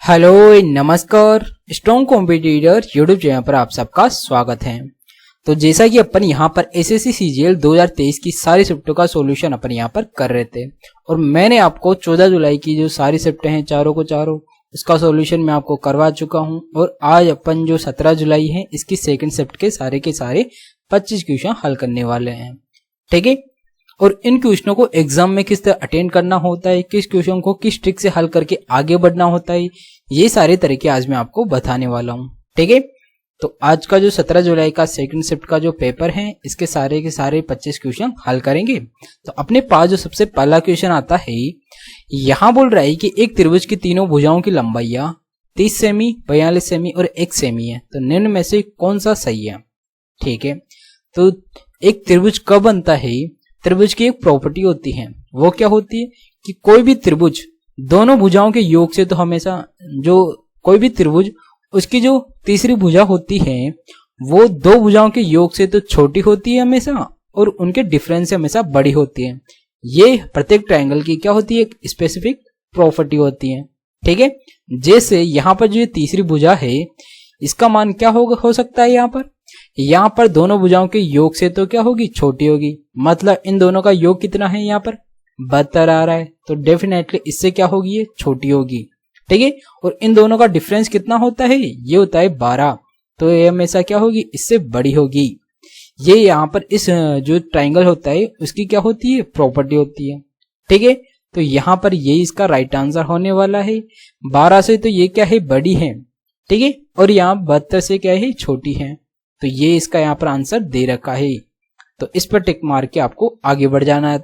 Hello नमस्कार। Strong competitor YouTube channel पर आप सबका स्वागत है। तो जैसा कि अपन यहाँ पर एसएससी सीजीएल 2023 की सारी शिफ्टों का सॉल्यूशन अपन यहाँ पर कर रहे थे और मैंने आपको 14 जुलाई की जो सारी शिफ्टें हैं चारों को चारों उसका सॉल्यूशन मैं आपको करवा चुका हूँ। और आज अपन जो 17 जुलाई है इसकी सेकंड शिफ्ट के सारे 25 क्वेश्चन हल करने वाले हैं, ठीक है। और इन क्वेश्चनों को एग्जाम में किस तरह अटेंड करना होता है, किस क्वेश्चन को किस ट्रिक से हल करके आगे बढ़ना होता है, ये सारे तरीके आज मैं आपको बताने वाला हूँ, ठीक है। तो आज का जो 17 जुलाई का सेकंड शिफ्ट का जो पेपर है इसके सारे के सारे 25 क्वेश्चन हल करेंगे। तो अपने पास जो सबसे पहला क्वेश्चन आता है, यहाँ बोल रहा है कि एक त्रिभुज की तीनों भुजाओं की लंबाइयां 30 सेमी, 42 सेमी और 1 सेमी है, तो निम्न में से कौन सा सही है, ठीक है। तो एक त्रिभुज कब बनता है? त्रिभुज की एक प्रॉपर्टी होती है, वो क्या होती है कि कोई भी त्रिभुज दोनों भुजाओं के योग से, तो हमेशा जो कोई भी त्रिभुज उसकी जो तीसरी भुजा होती है वो दो भुजाओं के योग से तो छोटी होती है हमेशा, और उनके डिफरेंस से हमेशा बड़ी होती है। ये प्रत्येक ट्रायंगल की क्या होती है, एक स्पेसिफिक प्रॉपर्टी होती है, ठीक है। जैसे यहाँ पर जो तीसरी भुजा है इसका मान क्या हो सकता है, यहाँ पर दोनों भुजाओं के योग से तो क्या होगी, छोटी होगी। मतलब इन दोनों का योग कितना है, यहाँ पर 72 आ रहा है, तो डेफिनेटली इससे क्या होगी, ये छोटी होगी, ठीक है। और इन दोनों का डिफरेंस कितना होता है, ये होता है 12, तो ये हमेशा क्या होगी, इससे बड़ी होगी। ये यहाँ पर इस जो ट्राइंगल होता है उसकी क्या होती है, प्रॉपर्टी होती है, ठीक है। तो यहाँ पर ये इसका राइट आंसर होने वाला है। 12 से तो ये क्या है, बड़ी है, ठीक है, और यहाँ 72 से क्या है, छोटी है, तो ये इसका यहाँ पर आंसर दे रखा है। तो इस पर टिक मार के आपको आगे बढ़ जाना है।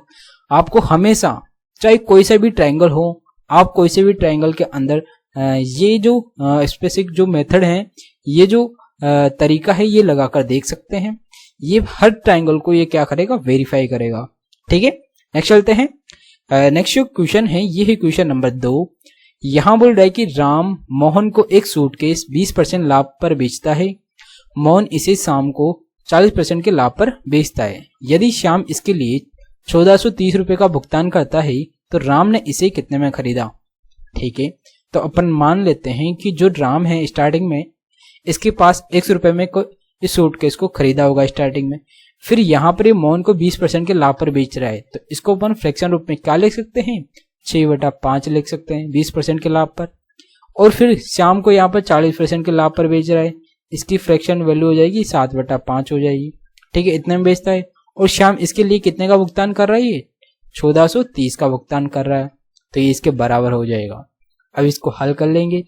आपको हमेशा चाहे कोई सा भी ट्रायंगल हो, आप कोई से भी ट्रायंगल के अंदर ये जो स्पेसिफिक जो मेथड है, ये जो तरीका है, ये लगाकर देख सकते हैं। ये हर ट्रायंगल को ये क्या करेगा, वेरीफाई करेगा, ठीक है। नेक्स्ट चलते हैं। नेक्स्ट जो क्वेश्चन है ये है क्वेश्चन नंबर 2। यहाँ बोल रहा है कि राम मोहन को एक सूटकेस 20% लाभ पर बेचता है, मोहन इसे शाम को 40% के लाभ पर बेचता है। यदि श्याम इसके लिए 1430 रुपए का भुगतान करता है तो राम ने इसे कितने में खरीदा, ठीक है। तो अपन मान लेते हैं कि जो राम है स्टार्टिंग में इसके पास 100 रुपए में इस सूटकेस को खरीदा होगा स्टार्टिंग में, फिर यहाँ पर ये मोहन को 20% के लाभ पर बेच रहा है, तो इसको अपन फ्रैक्शन रूप में क्या लिख सकते हैं, 6/5 लिख सकते हैं 20% के लाभ पर। और फिर श्याम को यहाँ पर 40% के लाभ पर बेच रहा है, इसकी फ्रैक्शन वैल्यू हो जाएगी 7/5 हो जाएगी, ठीक है, इतने में बेचता है। और श्याम इसके लिए कितने का भुगतान कर रहा है, ये 1430 का भुगतान कर रहा है, तो ये इसके बराबर हो जाएगा। अब इसको हल कर लेंगे,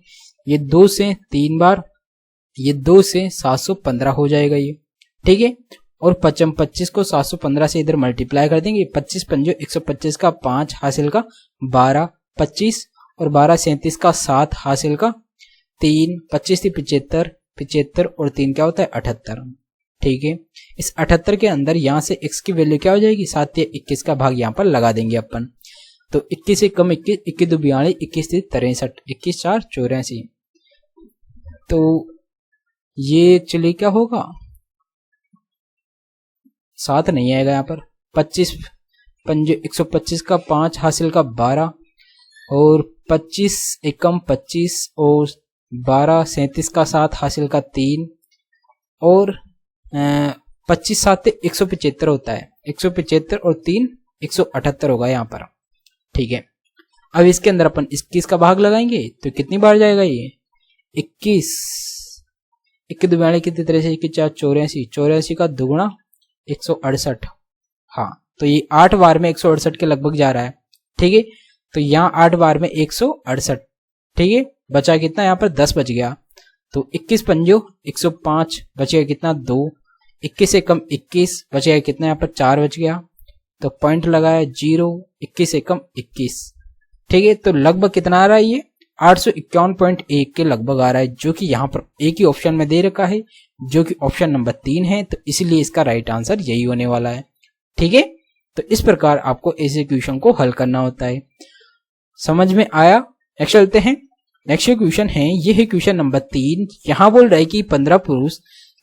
ये 2 से 3 बार, ये 2 से 715 हो जाएगा ये, ठीक है। और 25 को 715 से इधर मल्टीप्लाई कर देंगे, 25 पंजो 125 का 5 हासिल का 12, 25 और 12 37 का 7 हासिल का 3, 25 थी 75 और 3 क्या होता है 78, ठीक है। इस 78 के अंदर यहाँ से x की वैल्यू क्या हो जाएगी, 7 या 21 का भाग यहाँ पर लगा देंगे अपन, तो 21 से कम 21, 21 2 42, 21 3 63, 21 4 84, तो ये चलिए क्या होगा, 7 नहीं आएगा यहाँ पर, 25 पंजे 125 का 5 हासिल का 12 और 25 एकम 25 और 12 37 का 7 हासिल का 3 और 25 7 175 होता है, 175 और 3 178 होगा यहाँ पर, ठीक है। अब इसके अंदर अपन 21 का भाग लगाएंगे तो कितनी बार जाएगा ये 21, 21 2 कितनी तरह से 21 4 84, 84 का दुगुना 168, हाँ, तो ये 8 बार में 168 के लगभग जा रहा है, ठीक है। तो यहाँ 8 बार में 168, ठीक है, बचा कितना, यहाँ पर 10 बच गया, तो 21 पंजो 105 बचेगा कितना 2, 21 से कम 21 बचेगा कितना, यहाँ पर 4 बच गया, तो पॉइंट लगाया 0, 21 से कम 21, ठीक है। तो लगभग कितना आ रहा है, ये 851.1 के लगभग आ रहा है, जो कि यहाँ पर एक ही ऑप्शन में दे रखा है, जो कि ऑप्शन नंबर 3 है, तो इसलिए इसका राइट आंसर यही होने वाला है, ठीक है। तो इस प्रकार आपको ऐसे क्वेश्चन को हल करना होता है, समझ में आया। नेक्स्ट चलते हैं। नेक्स्ट क्वेश्चन है, ये है क्वेश्चन नंबर 3। यहाँ बोल रहा है कि 15 पुरुष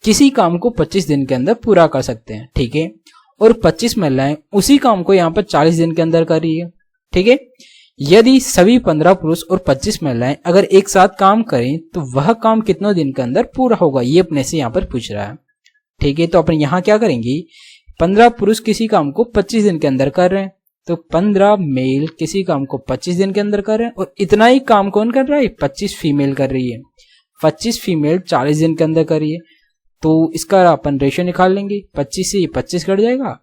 किसी काम को 25 दिन के अंदर पूरा कर सकते हैं, ठीक है, और 25 महिलाएं उसी काम को यहाँ पर 40 दिन के अंदर कर रही है, ठीक है। यदि सभी 15 पुरुष और 25 महिलाएं अगर एक साथ काम करें तो वह काम कितने दिन के अंदर पूरा होगा, ये अपने से यहाँ पर पूछ रहा है। ठीक है, तो अपन यहाँ क्या करेंगे, 15 पुरुष किसी काम को 25 दिन के अंदर कर रहे हैं, तो 15 मेल किसी काम को 25 दिन के अंदर कर रहे हैं, और इतना ही काम कौन कर रहा है, 25 फीमेल कर रही है। 25 फीमेल 40 दिन के अंदर कर रही है, तो इसका अपन रेशियो निकाल लेंगे। 25 से ये 25 कट जाएगा,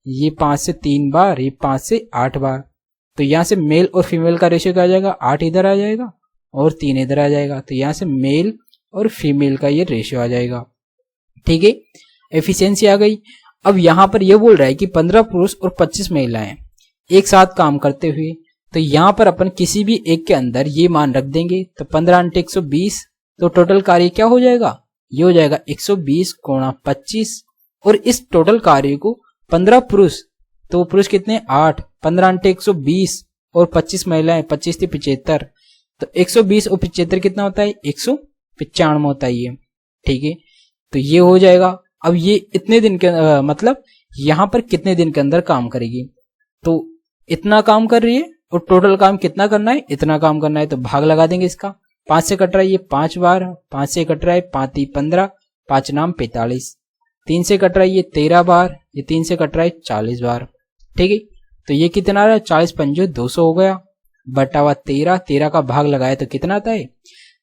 ये 5 से 3 बार, ये 5 से 8 बार, तो यहाँ से मेल और फीमेल का रेशियो क्या आ जाएगा, 8 इधर आ जाएगा और 3 इधर आ जाएगा, तो यहाँ से मेल और फीमेल का ये रेशियो आ जाएगा। ठीक है, एफिशिएंसी आ गई। अब यहाँ पर ये बोल रहा है कि 15 पुरुष और 25 महिलाएं एक साथ काम करते हुए, तो यहाँ पर अपन किसी भी एक के अंदर ये मान रख देंगे, तो 15 × 120, तो टोटल कार्य क्या हो जाएगा, ये हो जाएगा 120 × 25, और इस टोटल कार्य को 15 पुरुष, तो पुरुष कितने 8, 15 × 120 और 25 महिलाएं, 25 से 75, तो 120 और 75 कितना होता है, 195 होता है ये। ठीक है, तो ये हो जाएगा। अब ये इतने दिन के मतलब यहाँ पर कितने दिन के अंदर काम करेगी, तो इतना काम कर रही है और टोटल काम कितना करना है, इतना काम करना है, तो भाग लगा देंगे इसका। 5 से कट रहा है ये 5 बार, 5 से कट रहा है 5 × 15, 5 नाम 45, 3 से कट रहा है ये 13 बार, ये 3 से कट रहा है 40 बार। ठीक है, तो ये कितना आ रहा है, 40 पंजे 200 हो गया, बटा हुआ 13, 13 का भाग लगाया तो कितना आता है,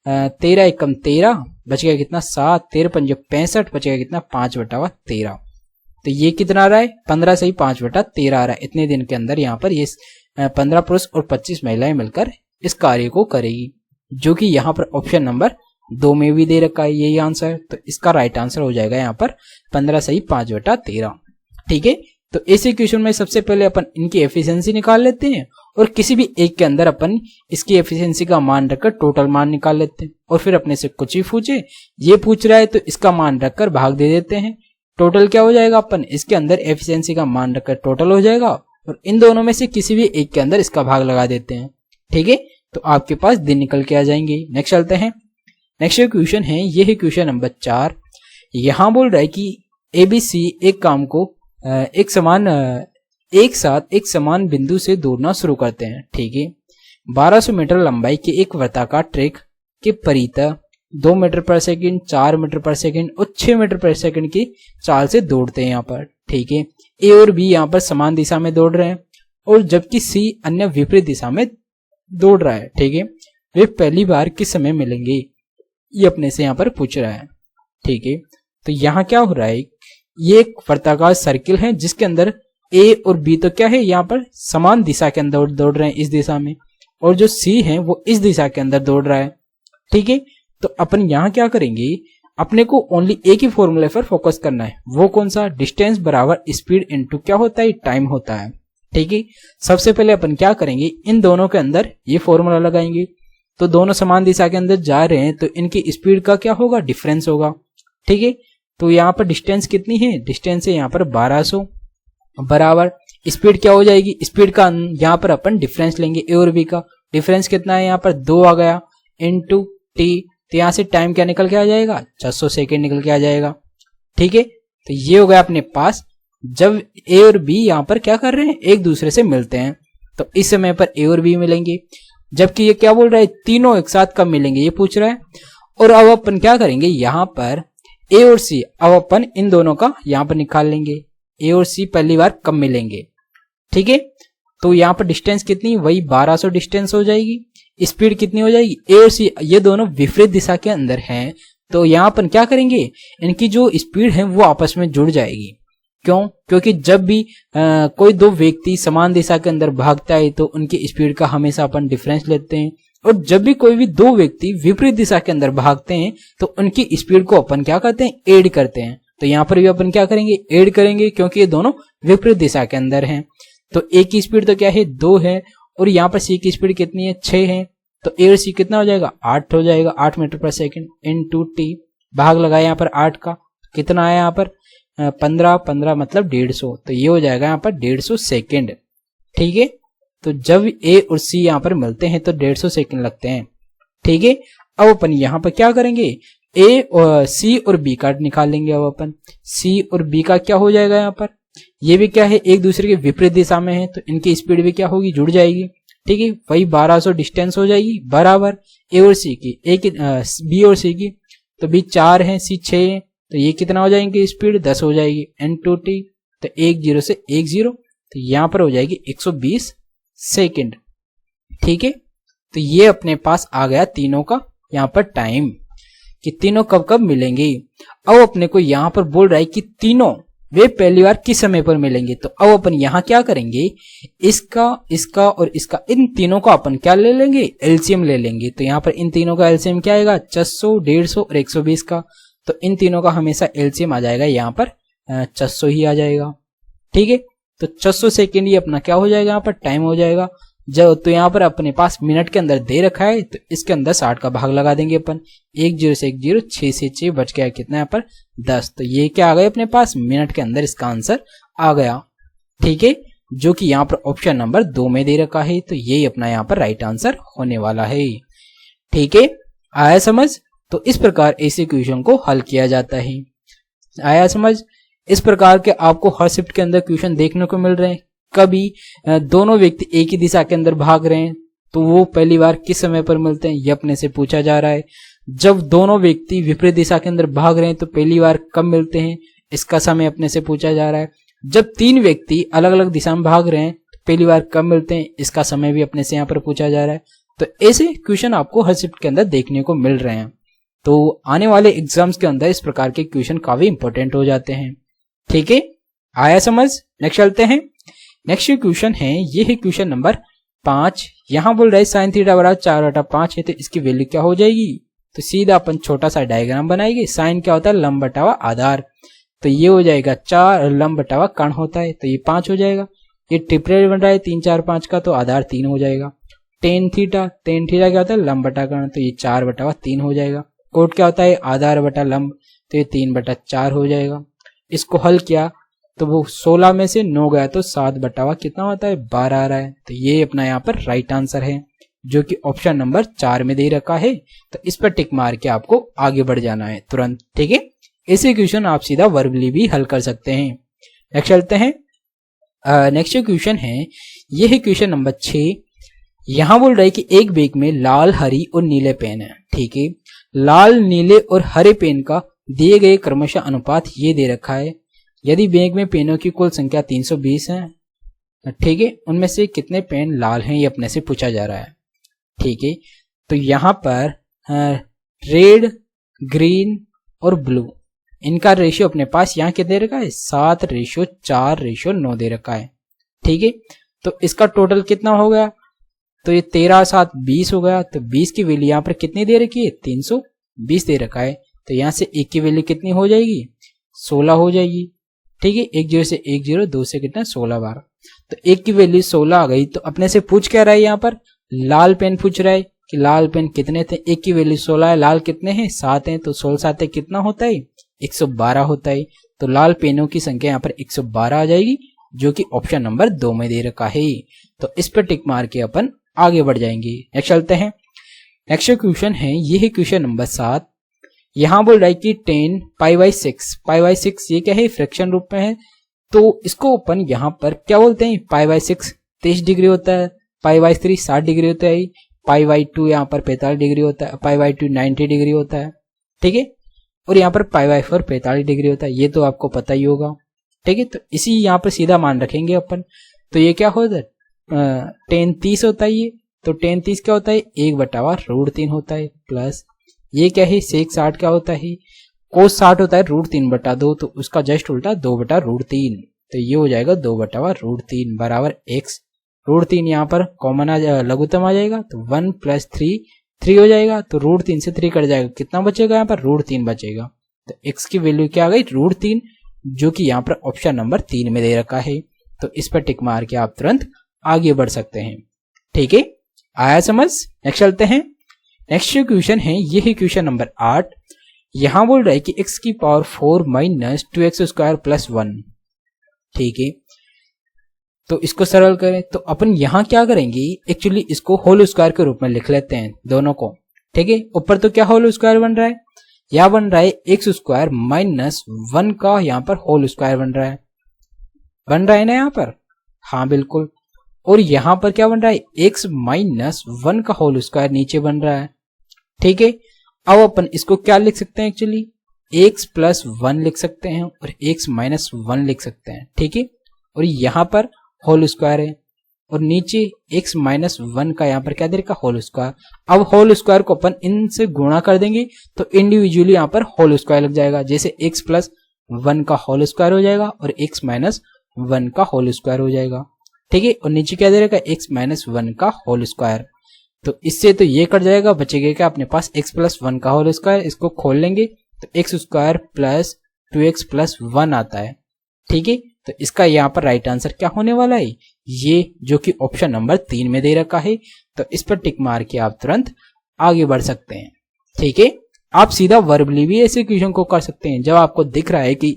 13 एकम 13, बच गया कितना 7, 13 पंजे 65, बच गया कितना 5 बटा हुआ 13, तो ये कितना आ रहा है, 15 से ही 5 बटा 13 आ रहा है। इतने दिन के अंदर यहाँ पर ये 15 पुरुष और 25 महिलाएं मिलकर इस कार्य को करेगी, जो कि यहाँ पर ऑप्शन नंबर 2 में भी दे रखा है यही आंसर। तो इसका राइट आंसर हो जाएगा यहाँ पर 15 से ही 5 बटा 13। ठीक है, तो ऐसे क्वेश्चन में सबसे पहले अपन इनकी एफिशिएंसी निकाल लेते हैं, और किसी भी एक के अंदर अपन इसकी एफिशिएंसी का मान रखकर टोटल मान निकाल लेते हैं, और फिर अपने से कुछ ही पूछे, ये पूछ रहा है तो इसका मान रखकर भाग दे देते हैं। टोटल क्या हो जाएगा, अपन इसके अंदर एफिशिएंसी का मान रखकर टोटल हो जाएगा, और इन दोनों में से किसी भी एक के अंदर इसका भाग लगा देते हैं। ठीक है, तो आपके पास दिन निकल के आ जाएंगे। नेक्स्ट चलते हैं, नेक्स्ट क्वेश्चन है, ये है क्वेश्चन नंबर 4। यहाँ बोल रहा है कि ABC एक काम को एक साथ एक समान बिंदु से दौड़ना शुरू करते हैं। ठीक है, 1200 मीटर लंबाई के एक वृत्ताकार ट्रैक के परितः 2 मीटर पर सेकंड, 4 मीटर पर सेकंड और 6 मीटर पर सेकंड की चाल से दौड़ते हैं यहाँ पर। ठीक है, A और B यहाँ पर समान दिशा में दौड़ रहे हैं, और जबकि C अन्य विपरीत दिशा में दौड़ रहा है। ठीक है, वे पहली बार किस समय मिलेंगे, ये अपने से यहाँ पर पूछ रहा है। ठीक है, तो यहाँ क्या हो रहा है, ये एक वृत्ताकार सर्किल है जिसके अंदर A और B तो क्या है, यहाँ पर समान दिशा के अंदर दौड़ रहे हैं इस दिशा में, और जो C है वो इस दिशा के अंदर दौड़ रहा है। ठीक है, तो अपन यहाँ क्या करेंगे, अपने को ओनली एक ही फॉर्मूले पर फोकस करना है, वो कौन सा, डिस्टेंस बराबर स्पीड इनटू क्या होता है, टाइम होता है। ठीक है, सबसे पहले अपन क्या करेंगे, इन दोनों के अंदर ये फॉर्मूला लगाएंगे, तो दोनों समान दिशा के अंदर जा रहे हैं तो इनकी स्पीड का क्या होगा, डिफरेंस होगा। ठीक है, तो यहाँ पर डिस्टेंस कितनी है, डिस्टेंस है यहाँ पर 1200 बराबर स्पीड क्या हो जाएगी, स्पीड का यहाँ पर अपन डिफरेंस लेंगे A और B का, डिफरेंस कितना है यहाँ पर 2 आ गया, इनटू T, तो यहाँ से टाइम क्या निकल के आ जाएगा, 600 सेकेंड निकल के आ जाएगा। ठीक है, तो ये हो गया अपने पास जब A और B यहाँ पर क्या कर रहे हैं, एक दूसरे से मिलते हैं, तो इस समय पर A और B मिलेंगे, जबकि ये क्या बोल रहा है, तीनों एक साथ कब मिलेंगे ये पूछ रहा है। और अब अपन क्या करेंगे, यहाँ पर A और C, अब अपन इन दोनों का यहाँ पर निकाल लेंगे, A और C पहली बार कब मिलेंगे। ठीक है, तो यहाँ पर डिस्टेंस कितनी, वही 1200 डिस्टेंस हो जाएगी, स्पीड कितनी हो जाएगी, A और C ये दोनों विपरीत दिशा के अंदर हैं, तो यहाँ पर क्या करेंगे, इनकी जो स्पीड है वो आपस में जुड़ जाएगी। क्यों, क्योंकि जब भी कोई दो व्यक्ति समान दिशा के अंदर भागता है तो उनकी स्पीड का हमेशा अपन डिफरेंस लेते हैं, और जब भी कोई भी दो व्यक्ति विपरीत दिशा के अंदर भागते हैं तो उनकी स्पीड को अपन क्या करते हैं, ऐड करते हैं। तो यहाँ पर भी अपन क्या करेंगे, ऐड करेंगे, क्योंकि ये दोनों विपरीत दिशा के अंदर हैं। तो A की स्पीड तो क्या है, 2 है, और यहाँ पर C की स्पीड कितनी है, 6 है, तो A और C कितना हो जाएगा, 8 हो जाएगा, 8 मीटर पर सेकंड इनटू T, भाग लगाया यहाँ पर 8 का, कितना आया यहाँ पर 15 मतलब 150, तो ये हो जाएगा यहाँ पर 150 सेकेंड। ठीक है, तो जब A और C यहाँ पर मिलते हैं तो 150 सेकेंड लगते हैं। ठीक है, अब अपन यहाँ पर क्या करेंगे, A और C और B का निकाल लेंगे। अब अपन C और B का क्या हो जाएगा, यहाँ पर ये भी क्या है, एक दूसरे के विपरीत दिशा में है, तो इनकी स्पीड भी क्या होगी, जुड़ जाएगी। ठीक है, वही 1200 डिस्टेंस हो जाएगी बराबर ए और सी की, बी और सी की। तो बी 4 है, सी 6 है, तो ये कितना हो जाएंगे स्पीड 10 हो जाएगी n2t। तो 10 से 10, तो यहाँ पर हो जाएगी 120 सेकेंड। ठीक है, तो ये अपने पास आ गया तीनों का यहाँ पर टाइम कि तीनों कब कब मिलेंगे। अब अपने को यहाँ पर बोल रहा है कि तीनों वे पहली बार किस समय पर मिलेंगे। तो अब अपन यहाँ क्या करेंगे, इसका और इसका, इन तीनों का अपन क्या ले लेंगे, एलसीएम ले लेंगे। तो यहाँ पर इन तीनों का एलसीएम क्या आएगा, 600, 150 और 120 का। तो इन तीनों का हमेशा एलसीएम आ जाएगा यहाँ पर 600 ही आ जाएगा। ठीक है, तो 600 सेकेंड ही अपना क्या हो जाएगा, यहाँ पर टाइम हो जाएगा। जब तो यहाँ पर अपने पास मिनट के अंदर दे रखा है, तो इसके अंदर 60 का भाग लगा देंगे अपन। 10 से 10, 6 से 6 बच गया कितना यहाँ पर 10। तो ये क्या आ गया अपने पास मिनट के अंदर इसका आंसर आ गया। ठीक है, जो कि यहाँ पर ऑप्शन नंबर 2 में दे रखा है। तो यही अपना यहाँ पर राइट आंसर होने वाला है। ठीक है, आया समझ। तो इस प्रकार ऐसे क्वेश्चन को हल किया जाता है। आया समझ। इस प्रकार के आपको हर शिफ्ट के अंदर क्वेश्चन देखने को मिल रहे हैं। कभी दोनों व्यक्ति एक ही दिशा के अंदर भाग रहे हैं, तो वो पहली बार किस समय पर मिलते हैं, ये अपने से पूछा जा रहा है। जब दोनों व्यक्ति विपरीत दिशा के अंदर भाग रहे हैं, तो पहली बार कब मिलते हैं, इसका समय अपने से पूछा जा रहा है। जब 3 व्यक्ति अलग अलग दिशा में भाग रहे हैं, तो पहली बार कब मिलते हैं, इसका समय भी अपने से यहाँ पर पूछा जा रहा है। तो ऐसे क्वेश्चन आपको हर शिफ्ट के अंदर देखने को मिल रहे हैं। तो आने वाले एग्जाम्स के अंदर इस प्रकार के क्वेश्चन काफी इंपॉर्टेंट हो जाते हैं। ठीक है, आया समझ। नेक्स्ट चलते हैं। नेक्स्ट क्वेश्चन है, ये है क्वेश्चन नंबर 5। यहां बोल रहे साइन थीटा बराबर 4/5 है, तो इसकी वैल्यू क्या हो जाएगी। तो सीधा अपन छोटा सा डायग्राम बनाएंगे। साइन क्या होता है, लंब बटावा आधार। तो ये हो जाएगा 4, लंब बटावा कर्ण होता है, तो ये 5 हो जाएगा। ये ट्रिपल बन रहा है 3, 4, 5 का, तो आधार 3 हो जाएगा। टेन थीटा क्या होता है, लंब बटा कर्ण, तो ये 4/3 हो जाएगा। कोट क्या होता है, आधार बटा लंब, तो ये 3/4 हो जाएगा। इसको हल किया तो वो 16 में से 9 गया, तो 7/, कितना होता है 12 आ रहा है। तो ये अपना यहाँ पर राइट आंसर है, जो कि ऑप्शन नंबर 4 में दे रखा है। तो इस पर टिक मार के आपको आगे बढ़ जाना है तुरंत। ठीक है, ऐसे क्वेश्चन आप सीधा वर्बली भी हल कर सकते हैं। नेक्स्ट चलते हैं। नेक्स्ट क्वेश्चन है, ये है क्वेश्चन नंबर 6। यहां बोल रहा है कि एक बैग में लाल, हरी और नीले पेन है। ठीक है, लाल, नीले और हरे पेन का दिए गए क्रमशः अनुपात ये दे रखा है। यदि बैग में पेनों की कुल संख्या 320 है, ठीक है, उनमें से कितने पेन लाल हैं, ये अपने से पूछा जा रहा है। ठीक है, तो यहाँ पर रेड, ग्रीन और ब्लू, इनका रेशियो अपने पास यहाँ क्या दे रखा है, 7:4:9 दे रखा है। ठीक है, तो इसका टोटल कितना हो गया, तो ये 13, 7, 20 हो गया। तो 20 की वैल्यू यहाँ पर कितनी दे रखी है, 320 दे रखा है। तो यहाँ से 1 की वैल्यू कितनी हो जाएगी, 16 हो जाएगी। ठीक है, 10 से 10, 2 से कितना 16 बार, तो 1 की वैल्यू 16 आ गई। तो अपने से पूछ क्या रहा है, यहाँ पर लाल पेन पूछ रहा है कि लाल पेन कितने थे। 1 की वैल्यू 16 है, लाल कितने हैं 7 हैं, तो 16 7 कितना होता है 112 होता है। तो लाल पेनों की संख्या यहाँ पर 112 आ जाएगी, जो कि ऑप्शन नंबर 2 में दे रखा है। तो इस पर टिक मार के अपन आगे बढ़ जाएंगे। नेक्स्ट चलते हैं। नेक्स्ट क्वेश्चन है, ये है क्वेश्चन नंबर 7। यहां बोल रहा है कि 10 π/6 ये क्या है, फ्रैक्शन रूप में है। तो इसको अपन यहाँ पर क्या बोलते हैं, π/6 23 डिग्री होता है, π/3 60 डिग्री होता है, π/2 यहाँ पर 45 डिग्री होता है, π/2 90 डिग्री होता है। ठीक है, और यहाँ पर π/4 45 डिग्री होता है, ये तो आपको पता ही होगा। ठीक है, तो इसी यहाँ पर सीधा मान रखेंगे अपन। तो ये क्या होता है, 10 30 होता है ये। तो 10 30 क्या होता है, 1/√3 होता है, प्लस ये क्या है, सेक 60 क्या होता है, कोस 60 होता है √3/2, तो उसका जस्ट उल्टा 2/√3। तो ये हो जाएगा 2/√3 बराबर x। √3 यहाँ पर कॉमन लघुत्तम आ जाएगा, तो 1 + 3 हो जाएगा। तो √3 से 3 कट जाएगा, कितना बचेगा यहाँ पर, √3 बचेगा। तो x की वैल्यू क्या आ गई, √3, जो कि यहाँ पर ऑप्शन नंबर 3 में दे रखा है। तो इस पर टिक मार के आप तुरंत आगे बढ़ सकते हैं। ठीक है, आया समझ। नेक्स्ट चलते हैं। नेक्स्ट क्वेश्चन है, ये है क्वेश्चन नंबर 8। यहां बोल रहा है कि x की पावर 4 - 2x² + 1। ठीक है, तो इसको सरल करें तो अपन यहां क्या करेंगे, एक्चुअली इसको होल स्क्वायर के रूप में लिख लेते हैं दोनों को। ठीक है, ऊपर तो क्या होल स्क्वायर बन रहा है, यहां बन रहा है x² - 1 का यहाँ पर होल स्क्वायर बन रहा है ना यहाँ पर, हाँ बिल्कुल। और यहां पर क्या बन रहा है, x माइनस 1 का होल स्क्वायर नीचे बन रहा है। ठीक है, अब अपन इसको क्या लिख सकते हैं, एक्चुअली x प्लस 1 लिख सकते हैं और x माइनस 1 लिख सकते हैं। ठीक है, और यहां पर होल स्क्वायर है और नीचे x माइनस 1 का यहाँ पर क्या दे रखा, होल स्क्वायर। अब होल स्क्वायर को अपन इनसे गुणा कर देंगे तो इंडिविजुअली यहाँ पर होल स्क्वायर लग जाएगा, जैसे x प्लस 1 का होल स्क्वायर हो जाएगा और x माइनस 1 का होल स्क्वायर हो जाएगा। ठीक है, और नीचे क्या दे रखा, x माइनस 1 का होल स्क्वायर। तो इससे तो ये कट जाएगा, बचेगा क्या अपने पास, x प्लस 1 का होल स्क्वायर। इसको खोल लेंगे तो x square plus 2x plus 1 आता है। ठीक है, तो इसका यहाँ पर राइट आंसर क्या होने वाला है, ये जो कि ऑप्शन नंबर 3 में दे रखा है। तो इस पर टिक मार के आप तुरंत आगे बढ़ सकते हैं। ठीक है, आप सीधा वर्बली भी ऐसे क्वेश्चन को कर सकते हैं। जब आपको दिख रहा है कि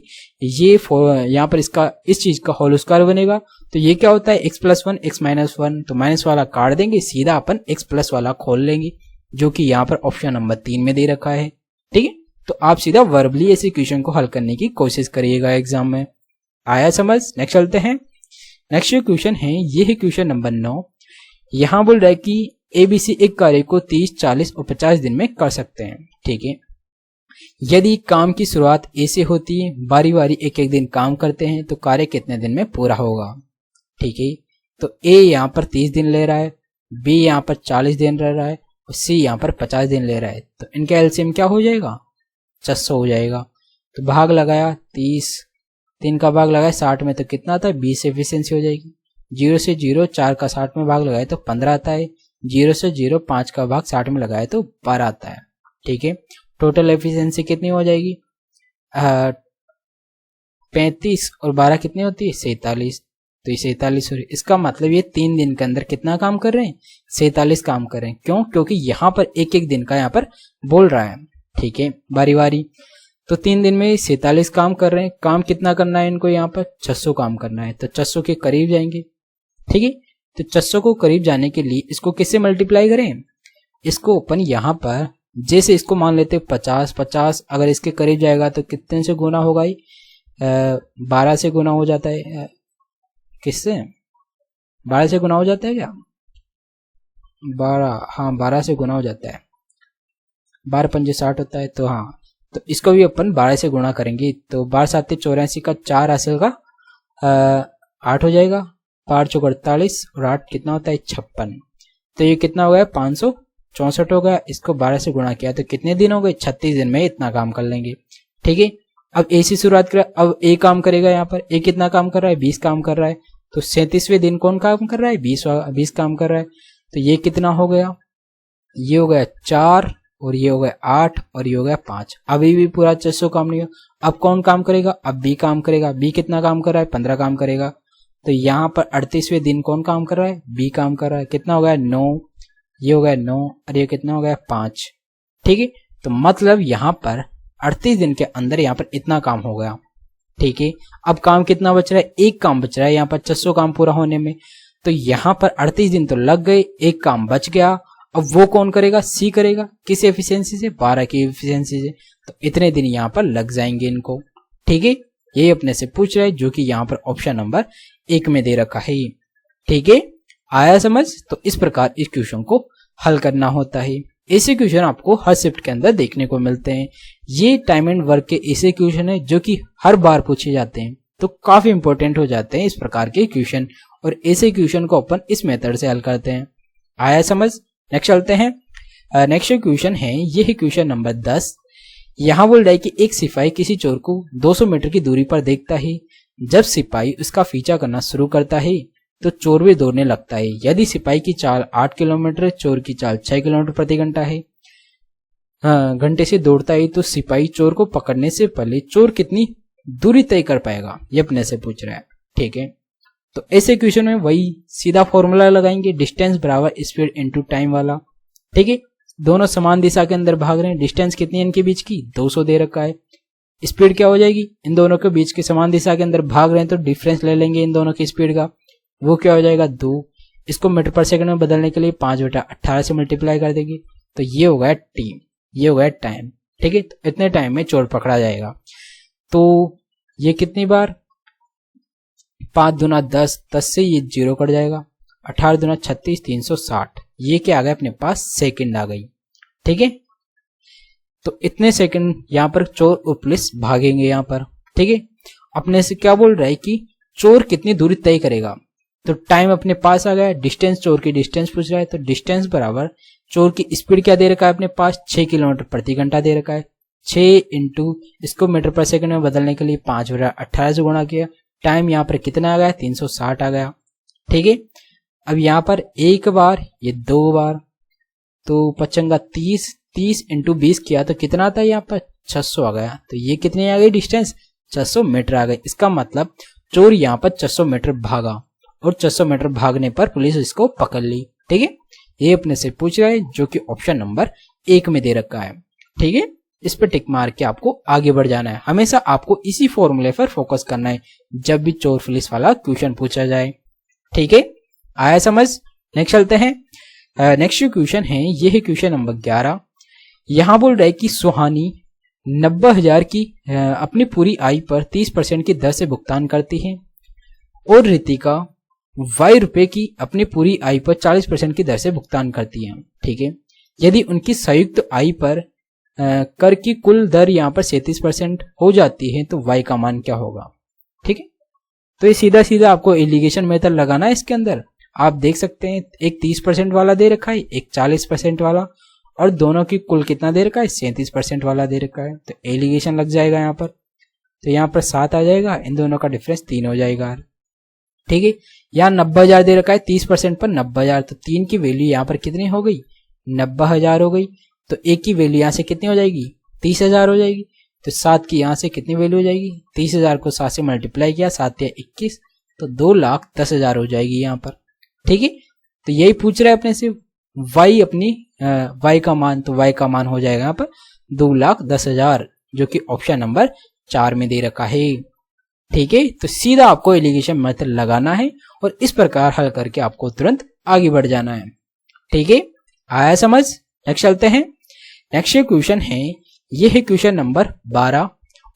ये यहाँ पर इसका इस चीज का होल स्क्वायर बनेगा तो ये क्या होता है, x प्लस 1 x माइनस 1, तो माइनस वाला काट देंगे, सीधा अपन x प्लस वाला खोल लेंगे जो कि यहाँ पर ऑप्शन नंबर 3 में दे रखा है। ठीक है, तो आप सीधा वर्बली ऐसे क्वेश्चन को हल करने की कोशिश करिएगा एग्जाम में। आया समझ। नेक्स्ट चलते हैं। नेक्स्ट जो क्वेश्चन है ये है क्वेश्चन नंबर 9। यहां बोल रहा है कि एबीसी एक कार्य को 30, 40 और 50 दिन में कर सकते हैं। ठीक है, यदि काम की शुरुआत ए से होती है, बारी बारी एक एक दिन काम करते हैं तो कार्य कितने दिन में पूरा होगा। ठीक है, तो ए यहाँ पर 30 दिन ले रहा है, बी यहाँ पर 40 दिन ले रहा है और सी यहाँ पर 50 दिन ले रहा है। तो इनका एलसीएम क्या हो जाएगा, 600 हो जाएगा। तो भाग लगाया 30, 3 का भाग लगाया 60 में तो कितना आता है, 20 एफिशिएंसी हो जाएगी। 0 से 0 4 का 60 में भाग लगाए तो 15 आता है। 0 से 0 5 का भाग 60 में लगाए तो 12 आता है। ठीक है, टोटल एफिशिएंसी कितनी हो जाएगी, 35 और 12 कितनी होती है, 47। तो ये 47 हो रही, इसका मतलब ये 3 दिन के अंदर कितना काम कर रहे हैं, 47 काम कर रहे हैं। क्यों, क्योंकि यहाँ पर एक एक दिन का यहाँ पर बोल रहा है। ठीक है, बारी बारी, तो 3 दिन में 47 काम कर रहे हैं। काम कितना करना है इनको, यहाँ पर 600 काम करना है, तो 600 के करीब जाएंगे। ठीक है, तो 600 को करीब जाने के लिए इसको किससे मल्टीप्लाई करें, इसको अपन यहाँ पर जैसे इसको मान लेते 50, 50 अगर इसके करीब जाएगा तो कितने से गुना होगा, 12 से गुना हो जाता है। किससे, 12 से गुना हो जाता है क्या, 12, हाँ 12 से गुना हो जाता है, 12 पंजे 60 होता है। तो हाँ, तो इसको भी अपन 12 से गुणा करेंगे तो 12 7 84 का 4 हासिल का 8 हो जाएगा, 5 चौक 48 और 8 कितना होता है, 56। तो ये कितना हो गया, 564 हो गया। इसको 12 से गुणा किया तो कितने दिन हो गए, 36 दिन में इतना काम कर लेंगे। ठीक है, अब ए से शुरुआत करें, अब ए काम करेगा, यहाँ पर ए कितना काम कर रहा है, 20 काम कर रहा है। तो 37वें दिन कौन काम कर रहा है, 20 काम कर रहा है। तो ये कितना हो गया, ये हो गया 4 और ये हो गया 8 और ये हो गया 5। अभी भी पूरा 600 काम नहीं हुआ। अब कौन काम करेगा, अब बी काम करेगा। बी कितना काम कर रहा है, 15 काम करेगा। तो यहाँ पर 38वें दिन कौन काम कर रहा है, बी काम कर रहा है। कितना हो गया, 9, ये हो गया 9 और ये कितना हो गया, 5। ठीक है, तो मतलब यहाँ पर 38 दिन के अंदर यहाँ पर इतना काम हो गया। ठीक है, अब काम कितना बच रहा है, एक काम बच रहा है यहाँ पर 600 काम पूरा होने में। तो यहाँ पर 38 दिन तो लग गए, एक काम बच गया। अब वो कौन करेगा, सी करेगा। किस एफिशिएंसी से, 12 की एफिशिएंसी से। तो इतने दिन यहाँ पर लग जाएंगे इनको। ठीक है, ये अपने से पूछ रहा है जो कि यहाँ पर ऑप्शन नंबर 1 में दे रखा है। ठीक है, आया समझ। तो इस प्रकार इस क्वेश्चन को हल करना होता है। ऐसे क्वेश्चन आपको हर शिफ्ट के अंदर देखने को मिलते हैं। ये टाइम एंड वर्क के ऐसे क्वेश्चन है जो कि हर बार पूछे जाते हैं, तो काफी इंपॉर्टेंट हो जाते हैं इस प्रकार के क्वेश्चन। और ऐसे क्वेश्चन को अपन इस मेथड से हल करते हैं। आया समझ। नेक्स्ट चलते हैं। नेक्स्ट क्वेश्चन है, ये है क्वेश्चन नंबर 10। यहाँ बोल रहा है कि एक सिपाही किसी चोर को 200 मीटर की दूरी पर देखता है। जब सिपाही उसका पीछा करना शुरू करता है तो चोर भी दौड़ने लगता है। यदि सिपाही की चाल 8 किलोमीटर, चोर की चाल 6 किलोमीटर प्रति घंटा है, घंटे से दौड़ता है, तो सिपाही चोर को पकड़ने से पहले चोर कितनी दूरी तय कर पाएगा, ये अपने से पूछ रहा है। ठीक है, तो ऐसे क्वेश्चन में वही सीधा फॉर्मूला लगाएंगे, डिस्टेंस बराबर स्पीड इनटू टाइम वाला। ठीक है, दोनों समान दिशा के अंदर भाग रहे हैं। डिस्टेंस कितनी है इनके बीच की, 200 दे रखा है। स्पीड क्या हो जाएगी, इन दोनों के बीच के समान दिशा के अंदर भाग रहे हैं तो डिफरेंस ले लेंगे इन दोनों की स्पीड का, वो क्या हो जाएगा 2। इसको मीटर पर सेकंड में बदलने के लिए 5/18 से मल्टीप्लाई कर देंगे तो ये हो गया टी, ये हो गया टाइम। ठीक है, तो इतने टाइम में चोर पकड़ा जाएगा। तो ये कितनी बार, 5 दूना 10, 10 से ये 0 कट जाएगा 18 दूना 36, 360, ये क्या आ गया अपने पास, सेकंड आ गई। ठीक है, तो इतने सेकंड यहाँ पर चोर और पुलिस भागेंगे यहाँ पर। ठीक है, अपने से क्या बोल रहा है कि चोर कितनी दूरी तय करेगा, तो टाइम अपने पास आ गया, डिस्टेंस, चोर की डिस्टेंस पूछ रहा है, तो डिस्टेंस बराबर चोर की स्पीड क्या दे रखा है अपने पास, 6 किलोमीटर प्रति घंटा दे रखा है। 6 इंटू इसको मीटर पर सेकंड में बदलने के लिए 5/18 से गुणा किया, टाइम यहाँ पर कितना आ गया, 360 आ गया। ठीक है, अब यहाँ पर एक बार, ये 2 बार, तो 55 30, 30 इंटू 20 किया तो कितना आता है यहाँ पर, 600 आ गया। तो ये कितनी आ गई डिस्टेंस, 600 मीटर आ गई। इसका मतलब चोर यहाँ पर 600 मीटर भागा और 600 मीटर भागने पर पुलिस इसको पकड़ ली। ठीक है, ये अपने से पूछ रहा है जो कि ऑप्शन नंबर 1 में दे रखा है। ठीक है, इस पर टिक मार के आपको आगे बढ़ जाना है। हमेशा आपको इसी फॉर्मूले पर फोकस करना है जब भी चोर पुलिस वाला क्वेश्चन पूछा जाए। ठीक है, आया समझ। नेक्स्ट चलते हैं। नेक्स्ट क्वेश्चन है, ये है क्वेश्चन नंबर 11। यहां बोल रहा है कि सुहानी 90,000 की अपनी पूरी आय पर 30% की दर से भुगतान करती है और रितिका ₹Y की अपनी पूरी आय पर 40% की दर से भुगतान करती है। ठीक है, यदि उनकी संयुक्त आय पर कर की कुल दर यहाँ पर 37% हो जाती है तो Y का मान क्या होगा। ठीक है, तो ये सीधा सीधा आपको एलिगेशन मेथड लगाना है। इसके अंदर आप देख सकते हैं एक 30% वाला दे रखा है, एक 40% वाला, और दोनों की कुल कितना दे रखा है, 37% वाला दे रखा है। तो एलिगेशन लग जाएगा यहाँ पर, तो यहाँ पर 7 आ जाएगा, इन दोनों का डिफरेंस 3 हो जाएगा। ठीक है, यहाँ 90,000 दे रखा है, 30% पर 90,000, तो 3 की वैल्यू यहाँ पर कितनी हो गई, 90,000 हो गई। तो एक की वैल्यू यहाँ से कितनी हो जाएगी, 30,000 हो जाएगी। तो 7 की यहाँ से कितनी वैल्यू हो जाएगी, 30,000 को 7 से मल्टीप्लाई किया, 7 या 21, तो 2,10,000 हो जाएगी यहाँ पर। ठीक है, तो यही पूछ रहा है अपने से Y अपनी Y का मान, तो Y का मान हो जाएगा यहाँ पर 2,10,000, जो कि ऑप्शन नंबर 4 में दे रखा है। ठीक है, तो सीधा आपको एलिगेशन मेथड लगाना है और इस प्रकार हल करके आपको तुरंत आगे बढ़ जाना है। ठीक है, आया समझ। नेक्स्ट चलते हैं। नेक्स्ट क्वेश्चन है, ये है क्वेश्चन नंबर 12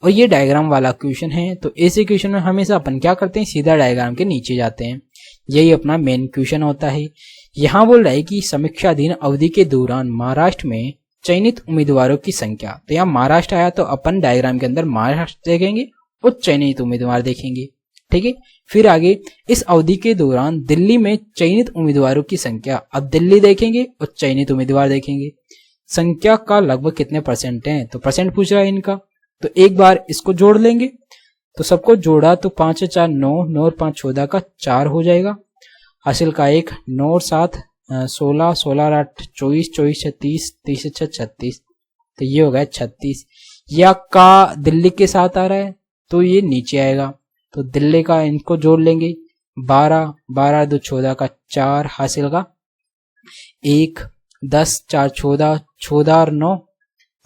और ये डायग्राम वाला क्वेश्चन है। तो ऐसे क्वेश्चन में हमेशा अपन क्या करते हैं, सीधा डायग्राम के नीचे जाते हैं, यही अपना मेन क्वेश्चन होता है। यहाँ बोल रहा है कि समीक्षाधीन अवधि के दौरान महाराष्ट्र में चयनित उम्मीदवारों की संख्या, तो यहाँ महाराष्ट्र आया तो अपन डायग्राम के अंदर महाराष्ट्र देखेंगे और चयनित उम्मीदवार देखेंगे। ठीक है, फिर आगे इस अवधि के दौरान दिल्ली में चयनित उम्मीदवारों की संख्या, अब दिल्ली देखेंगे और चयनित उम्मीदवार देखेंगे। संख्या का लगभग कितने परसेंट है, तो परसेंट पूछ रहा है इनका, तो एक बार इसको जोड़ लेंगे। तो सबको जोड़ा तो 5 और 4 9, 9 और 5 14 का 4 हो जाएगा, हासिल का 1, 9 और 7 16, 16 और 8 24, 24 से 30, 30 से 6 36, तो ये हो गया 36। या का दिल्ली के साथ आ रहा है तो ये नीचे आएगा, तो दिल्ली का इनको जोड़ लेंगे, 12, 12 2 14 का 4, हासिल का 1, 10 4 14, 14 और 9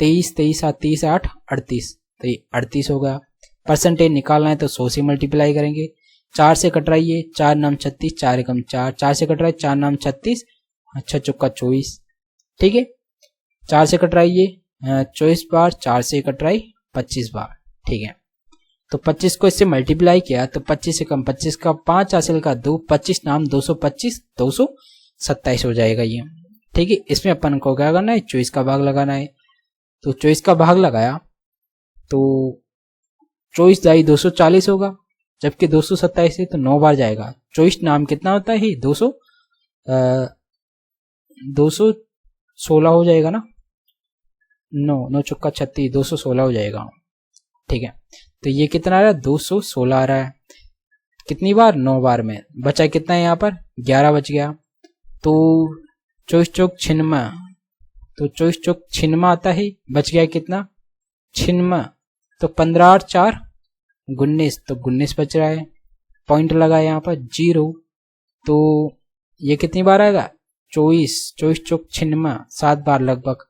23, 23 7 30 8 38, तो ये 38 हो गया। परसेंटेज निकालना है तो 100 से मल्टीप्लाई करेंगे, 4 से कटराइए, 4 नाम 36, 4 एकम 4, 4 से कटराइए, 4 नाम 36, 6 चौका 24। ठीक है, 4 से कटराइए 24 बार, 4 से कटराई 25 बार। ठीक है, तो 25 को इससे मल्टीप्लाई किया तो 25 से कम 25 का 5, हासिल का 2, 25 नाम 225, 227 हो जाएगा ये। ठीक है, इसमें अपन को क्या करना है, 24 का भाग लगाना है। तो 24 का भाग लगाया तो 24 दाई 240 होगा, जबकि 227 है तो 9 बार जाएगा। 24 नाम कितना होता है, 216 हो जाएगा ना, 9 चौका 36, 216 हो जाएगा। ठीक है, तो ये कितना आ रहा है, 216 आ रहा है। कितनी बार, 9 बार में। बचा कितना है यहाँ पर, 11 बच गया। तो 24 चौक 96, तो 24 चौक 96 आता है, बच गया कितना, 96। तो 15 और 4 19, तो 19 बच रहा है। पॉइंट लगा यहाँ पर 0, तो ये कितनी बार आएगा, 24 चौक 96, 7 बार लगभग।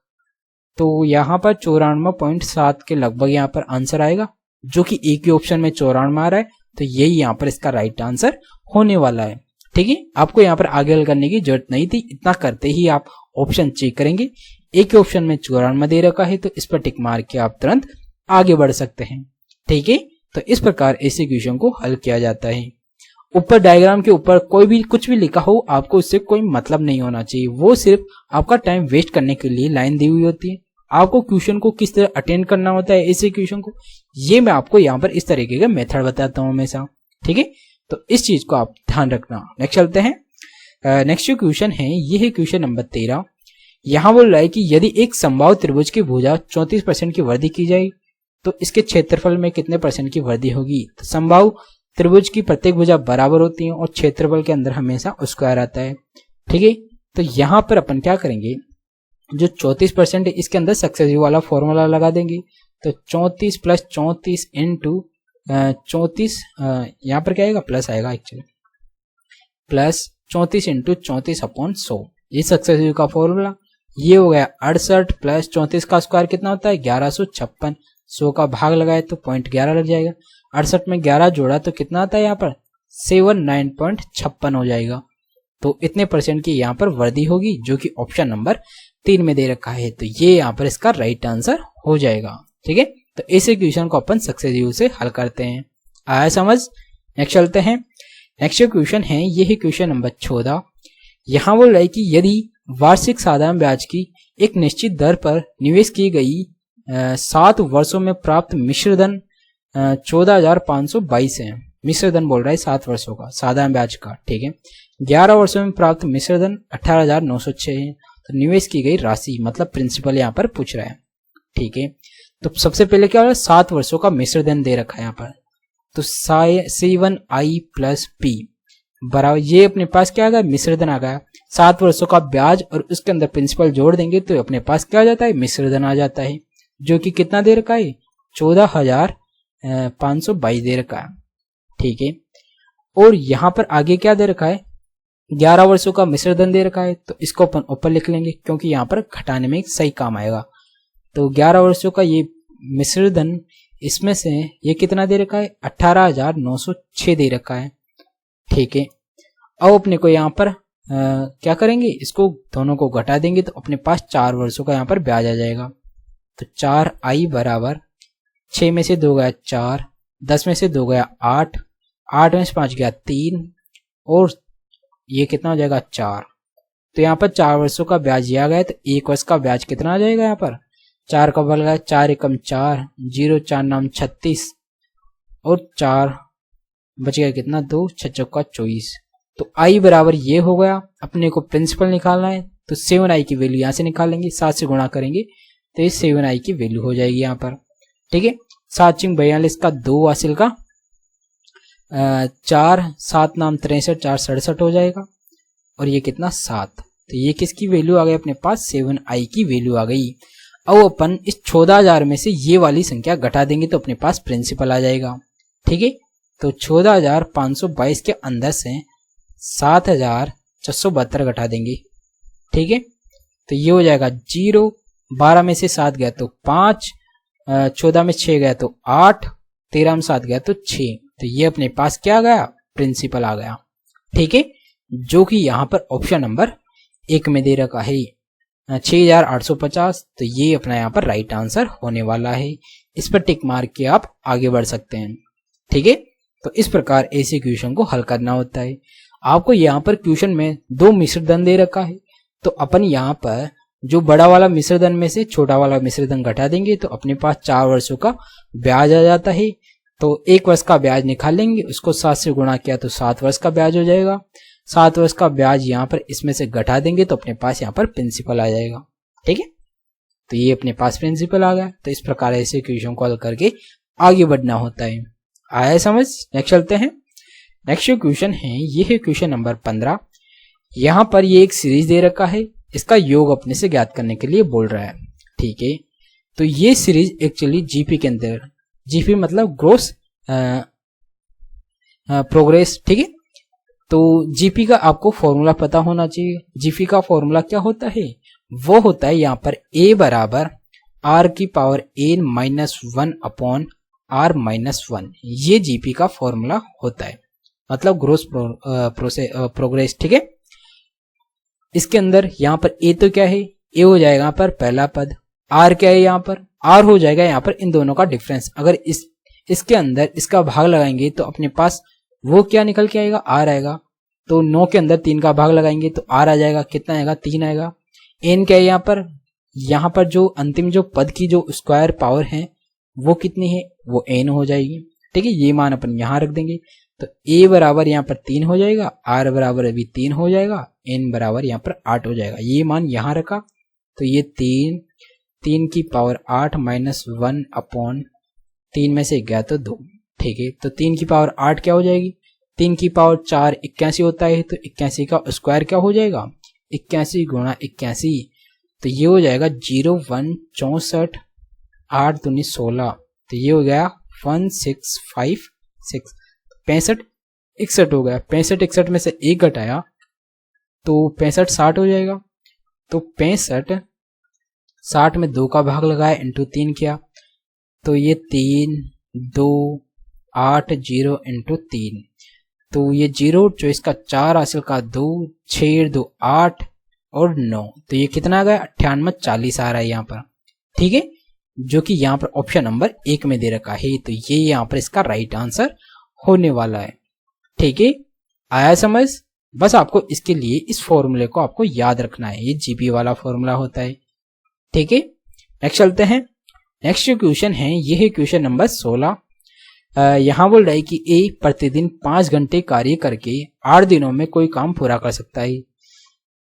तो यहाँ पर 94.7 के लगभग यहाँ पर आंसर आएगा, जो कि एक ही ऑप्शन में 94 आ रहा है, तो यही यहाँ पर इसका राइट आंसर होने वाला है। ठीक है, आपको यहाँ पर आगे हल करने की जरूरत नहीं थी, इतना करते ही आप ऑप्शन चेक करेंगे, एक ही ऑप्शन में 94 दे रखा है, तो इस पर टिक मार के आप तुरंत आगे बढ़ सकते हैं। ठीक है, तो इस प्रकार ऐसे क्वेश्चन को हल किया जाता है। ऊपर डायग्राम के ऊपर कोई भी कुछ भी लिखा हो, आपको उससे कोई मतलब नहीं होना चाहिए। वो सिर्फ आपका टाइम वेस्ट करने के लिए लाइन दी हुई होती है। आपको क्वेश्चन को किस तरह अटेंड करना होता है, ऐसे क्वेश्चन को, ये मैं आपको यहाँ पर इस तरीके का मेथड बताता हूँ हमेशा। ठीक है, तो इस चीज को आप ध्यान रखना। नेक्स्ट चलते हैं। नेक्स्ट जो क्वेश्चन है ये है क्वेश्चन नंबर 13। यहाँ बोल रहा है कि यदि एक समबाहु त्रिभुज की भुजा 34% की वृद्धि की जाए तो इसके क्षेत्रफल में कितने परसेंट की वृद्धि होगी। तो समबाहु त्रिभुज की प्रत्येक भुजा बराबर होती है और क्षेत्रफल के अंदर हमेशा स्क्वायर आता है। ठीक है, तो यहाँ पर अपन क्या करेंगे, जो 34% है इसके अंदर सक्सेसिव वाला फॉर्मूला लगा देंगे। तो 34 प्लस 34 इंटू 34, यहाँ पर क्या आएगा, प्लस आएगा एक्चुअली, प्लस 34 इंटू 34 अपॉन 100, ये सक्सेसिव का फॉर्मूला। ये हो गया 68 प्लस 34 का स्क्वायर कितना होता है 1156, 100 का भाग लगाए तो 0.11 लग जाएगा। 68 में 11 जोड़ा तो कितना आता है यहाँ पर 79.56 हो जाएगा। तो इतने परसेंट की यहाँ पर वृद्धि होगी, जो कि ऑप्शन नंबर 3 में दे रखा है। तो ये यहाँ पर इसका राइट आंसर हो जाएगा। ठीक है, तो ऐसे क्वेश्चन को अपन सक्सेसिव से हल करते हैं। आया समझ। नेक्स्ट चलते हैं। नेक्स्ट क्वेश्चन है ये है क्वेश्चन नंबर 14। यहाँ बोल रहा है कि यदि वार्षिक साधारण ब्याज की एक निश्चित दर पर निवेश की गई 7 वर्षों में प्राप्त मिश्र धन 14,522 है। मिश्र धन बोल रहा है 7 वर्षों का साधारण ब्याज का। ठीक है, 11 वर्षों में प्राप्त मिश्र धन 18,906 है। तो निवेश की गई राशि मतलब प्रिंसिपल यहाँ पर पूछ रहा है। ठीक है, तो सबसे पहले क्या हो रहा है, 7 वर्षों का मिश्र धन दे रखा है यहाँ पर। तो C1I प्लस P बराबर, ये अपने पास क्या आ गया, मिश्र धन आ गया। 7 वर्षों का ब्याज और उसके अंदर प्रिंसिपल जोड़ देंगे तो अपने पास क्या आ जाता है, मिश्र धन आ जाता है, जो कि कितना दे रखा है 14,522 दे रखा है। ठीक है, और यहाँ पर आगे क्या दे रखा है, 11 वर्षों का मिश्र धन दे रखा है। तो इसको अपन ऊपर लिख लेंगे क्योंकि यहाँ पर घटाने में सही काम आएगा। तो 11 वर्षों का ये मिश्र धन, इसमें से ये कितना दे रखा है 18,906 दे रखा है। ठीक है, अब अपने को यहाँ पर क्या करेंगे, इसको दोनों को घटा देंगे तो अपने पास 4 वर्षों का यहाँ पर ब्याज आ जाएगा। तो 4I बराबर 6 में से 2 गया 4, 10 में से 2 गया 8, 8 में से 5 गया 3, और ये कितना हो जाएगा 4। तो यहाँ पर 4 वर्षों का ब्याज आ गया। तो 1 वर्ष का ब्याज कितना आ जाएगा, यहाँ पर 4 का बल गया 4 एकम 4, 0 4 नाम 36, और 4 बच गया कितना 2, 6 चौका 24। तो I बराबर ये हो गया। अपने को प्रिंसिपल निकालना है तो 7I की वैल्यू यहाँ से निकालेंगे, 7 से गुणा करेंगे तो ये 7I की वैल्यू हो जाएगी यहाँ पर। ठीक है, 7 चिंग 42 का 2 हासिल का 4, 7 नाम 63, 4 67 हो जाएगा, और ये कितना 7। तो ये किसकी वैल्यू आ गई अपने पास, 7I की वैल्यू आ गई। अब अपन इस 14,000 में से ये वाली संख्या घटा देंगे तो अपने पास प्रिंसिपल आ जाएगा। ठीक है, तो 14,522 के अंदर से 7,472 घटा देंगे। ठीक है, तो ये हो जाएगा 0, 12 में से 7 गया तो 5, 14 में 6 गया तो 8, 13 में 7 गया तो 6। तो ये अपने पास क्या आ गया, प्रिंसिपल आ गया। ठीक है, जो कि यहाँ पर ऑप्शन नंबर 1 में दे रखा है 6,850। तो ये अपना यहाँ पर राइट आंसर होने वाला है। इस पर टिक मार के आप आगे बढ़ सकते हैं। ठीक है, तो इस प्रकार ऐसे क्वेश्चन को हल करना होता है। आपको यहाँ पर क्वेश्चन में 2 मिश्र धन दे रखा है, तो अपन यहाँ पर जो बड़ा वाला मिश्र धन में से छोटा वाला मिश्र धन घटा देंगे तो अपने पास 4 वर्षों का ब्याज आ जाता है। तो 1 वर्ष का ब्याज निकाल लेंगे, उसको 7 से गुणा किया तो 7 वर्ष का ब्याज हो जाएगा। 7 वर्ष का ब्याज यहाँ पर इसमें से घटा देंगे तो अपने पास यहाँ पर प्रिंसिपल आ जाएगा। ठीक है, तो ये अपने पास प्रिंसिपल आ गया। तो इस प्रकार ऐसे क्वेश्चन को हल करके आगे बढ़ना होता है। आया समझ। नेक्स्ट चलते हैं। नेक्स्ट क्वेश्चन है ये है क्वेश्चन नंबर 15। यहाँ पर ये एक सीरीज दे रखा है, इसका योग अपने से ज्ञात करने के लिए बोल रहा है। ठीक है, तो ये सीरीज एक्चुअली जीपी के अंदर, जीपी मतलब ग्रोस प्रोग्रेस। ठीक है, तो जीपी का आपको फॉर्मूला पता होना चाहिए। जीपी का फॉर्मूला क्या होता है, वो होता है यहाँ पर a बराबर r की पावर n-1 अपॉन r-1। ये जीपी का फॉर्मूला होता है, मतलब ग्रोस प्रोग्रेस। ठीक है, इसके अंदर यहाँ पर a तो क्या है, a हो जाएगा यहाँ पर पहला पद, r क्या है यहाँ पर, r हो जाएगा यहाँ पर इन दोनों का डिफरेंस। अगर इसके अंदर इसका भाग लगाएंगे तो अपने पास वो क्या निकल के आएगा, आर आएगा। तो 9 के अंदर 3 का भाग लगाएंगे तो आर आ जाएगा, कितना आएगा, 3 आएगा। एन क्या है यहाँ पर जो अंतिम जो पद की जो स्क्वायर पावर है वो कितनी है, वो एन हो जाएगी। ठीक है, ये मान अपन यहाँ रख देंगे। तो ए बराबर यहाँ पर 3 हो जाएगा, आर बराबर अभी 3 हो जाएगा, एन बराबर यहाँ पर 8 हो जाएगा। ये मान यहाँ रखा तो ये 3 की पावर 8 माइनस 1 अपॉन 3 में से गया तो 2। ठीक है, तो 3 की पावर 8 क्या हो जाएगी, 3 की पावर 4 81 होता है, तो 81 का स्क्वायर क्या हो जाएगा, 81 गुणा 81, तो ये हो जाएगा 0 1 64 8 दूनी 16, तो ये हो गया 1656, 65 61 हो गया। 65 61 में से 1 घटाया तो 65 60 हो जाएगा। तो 65 60 में 2 का भाग लगाया इंटू 3 किया तो ये 3 2 8 0 इंटू 3, तो ये 0 जो इसका 4 हासिल का 2 6 2 8 और 9, तो ये कितना आ गया 98 40 आ रहा है यहाँ पर। ठीक है, जो कि यहाँ पर ऑप्शन नंबर 1 में दे रखा है, तो ये यहाँ पर इसका राइट आंसर होने वाला है। ठीक है, आया समझ। बस आपको इसके लिए इस फॉर्मूले को आपको याद रखना है, ये जीपी वाला फॉर्मूला होता है। ठीक है, नेक्स्ट चलते हैं। नेक्स्ट क्वेश्चन है, ये है क्वेश्चन नंबर 16। यहाँ बोल रहा है कि ए प्रतिदिन 5 घंटे कार्य करके 8 दिनों में कोई काम पूरा कर सकता है।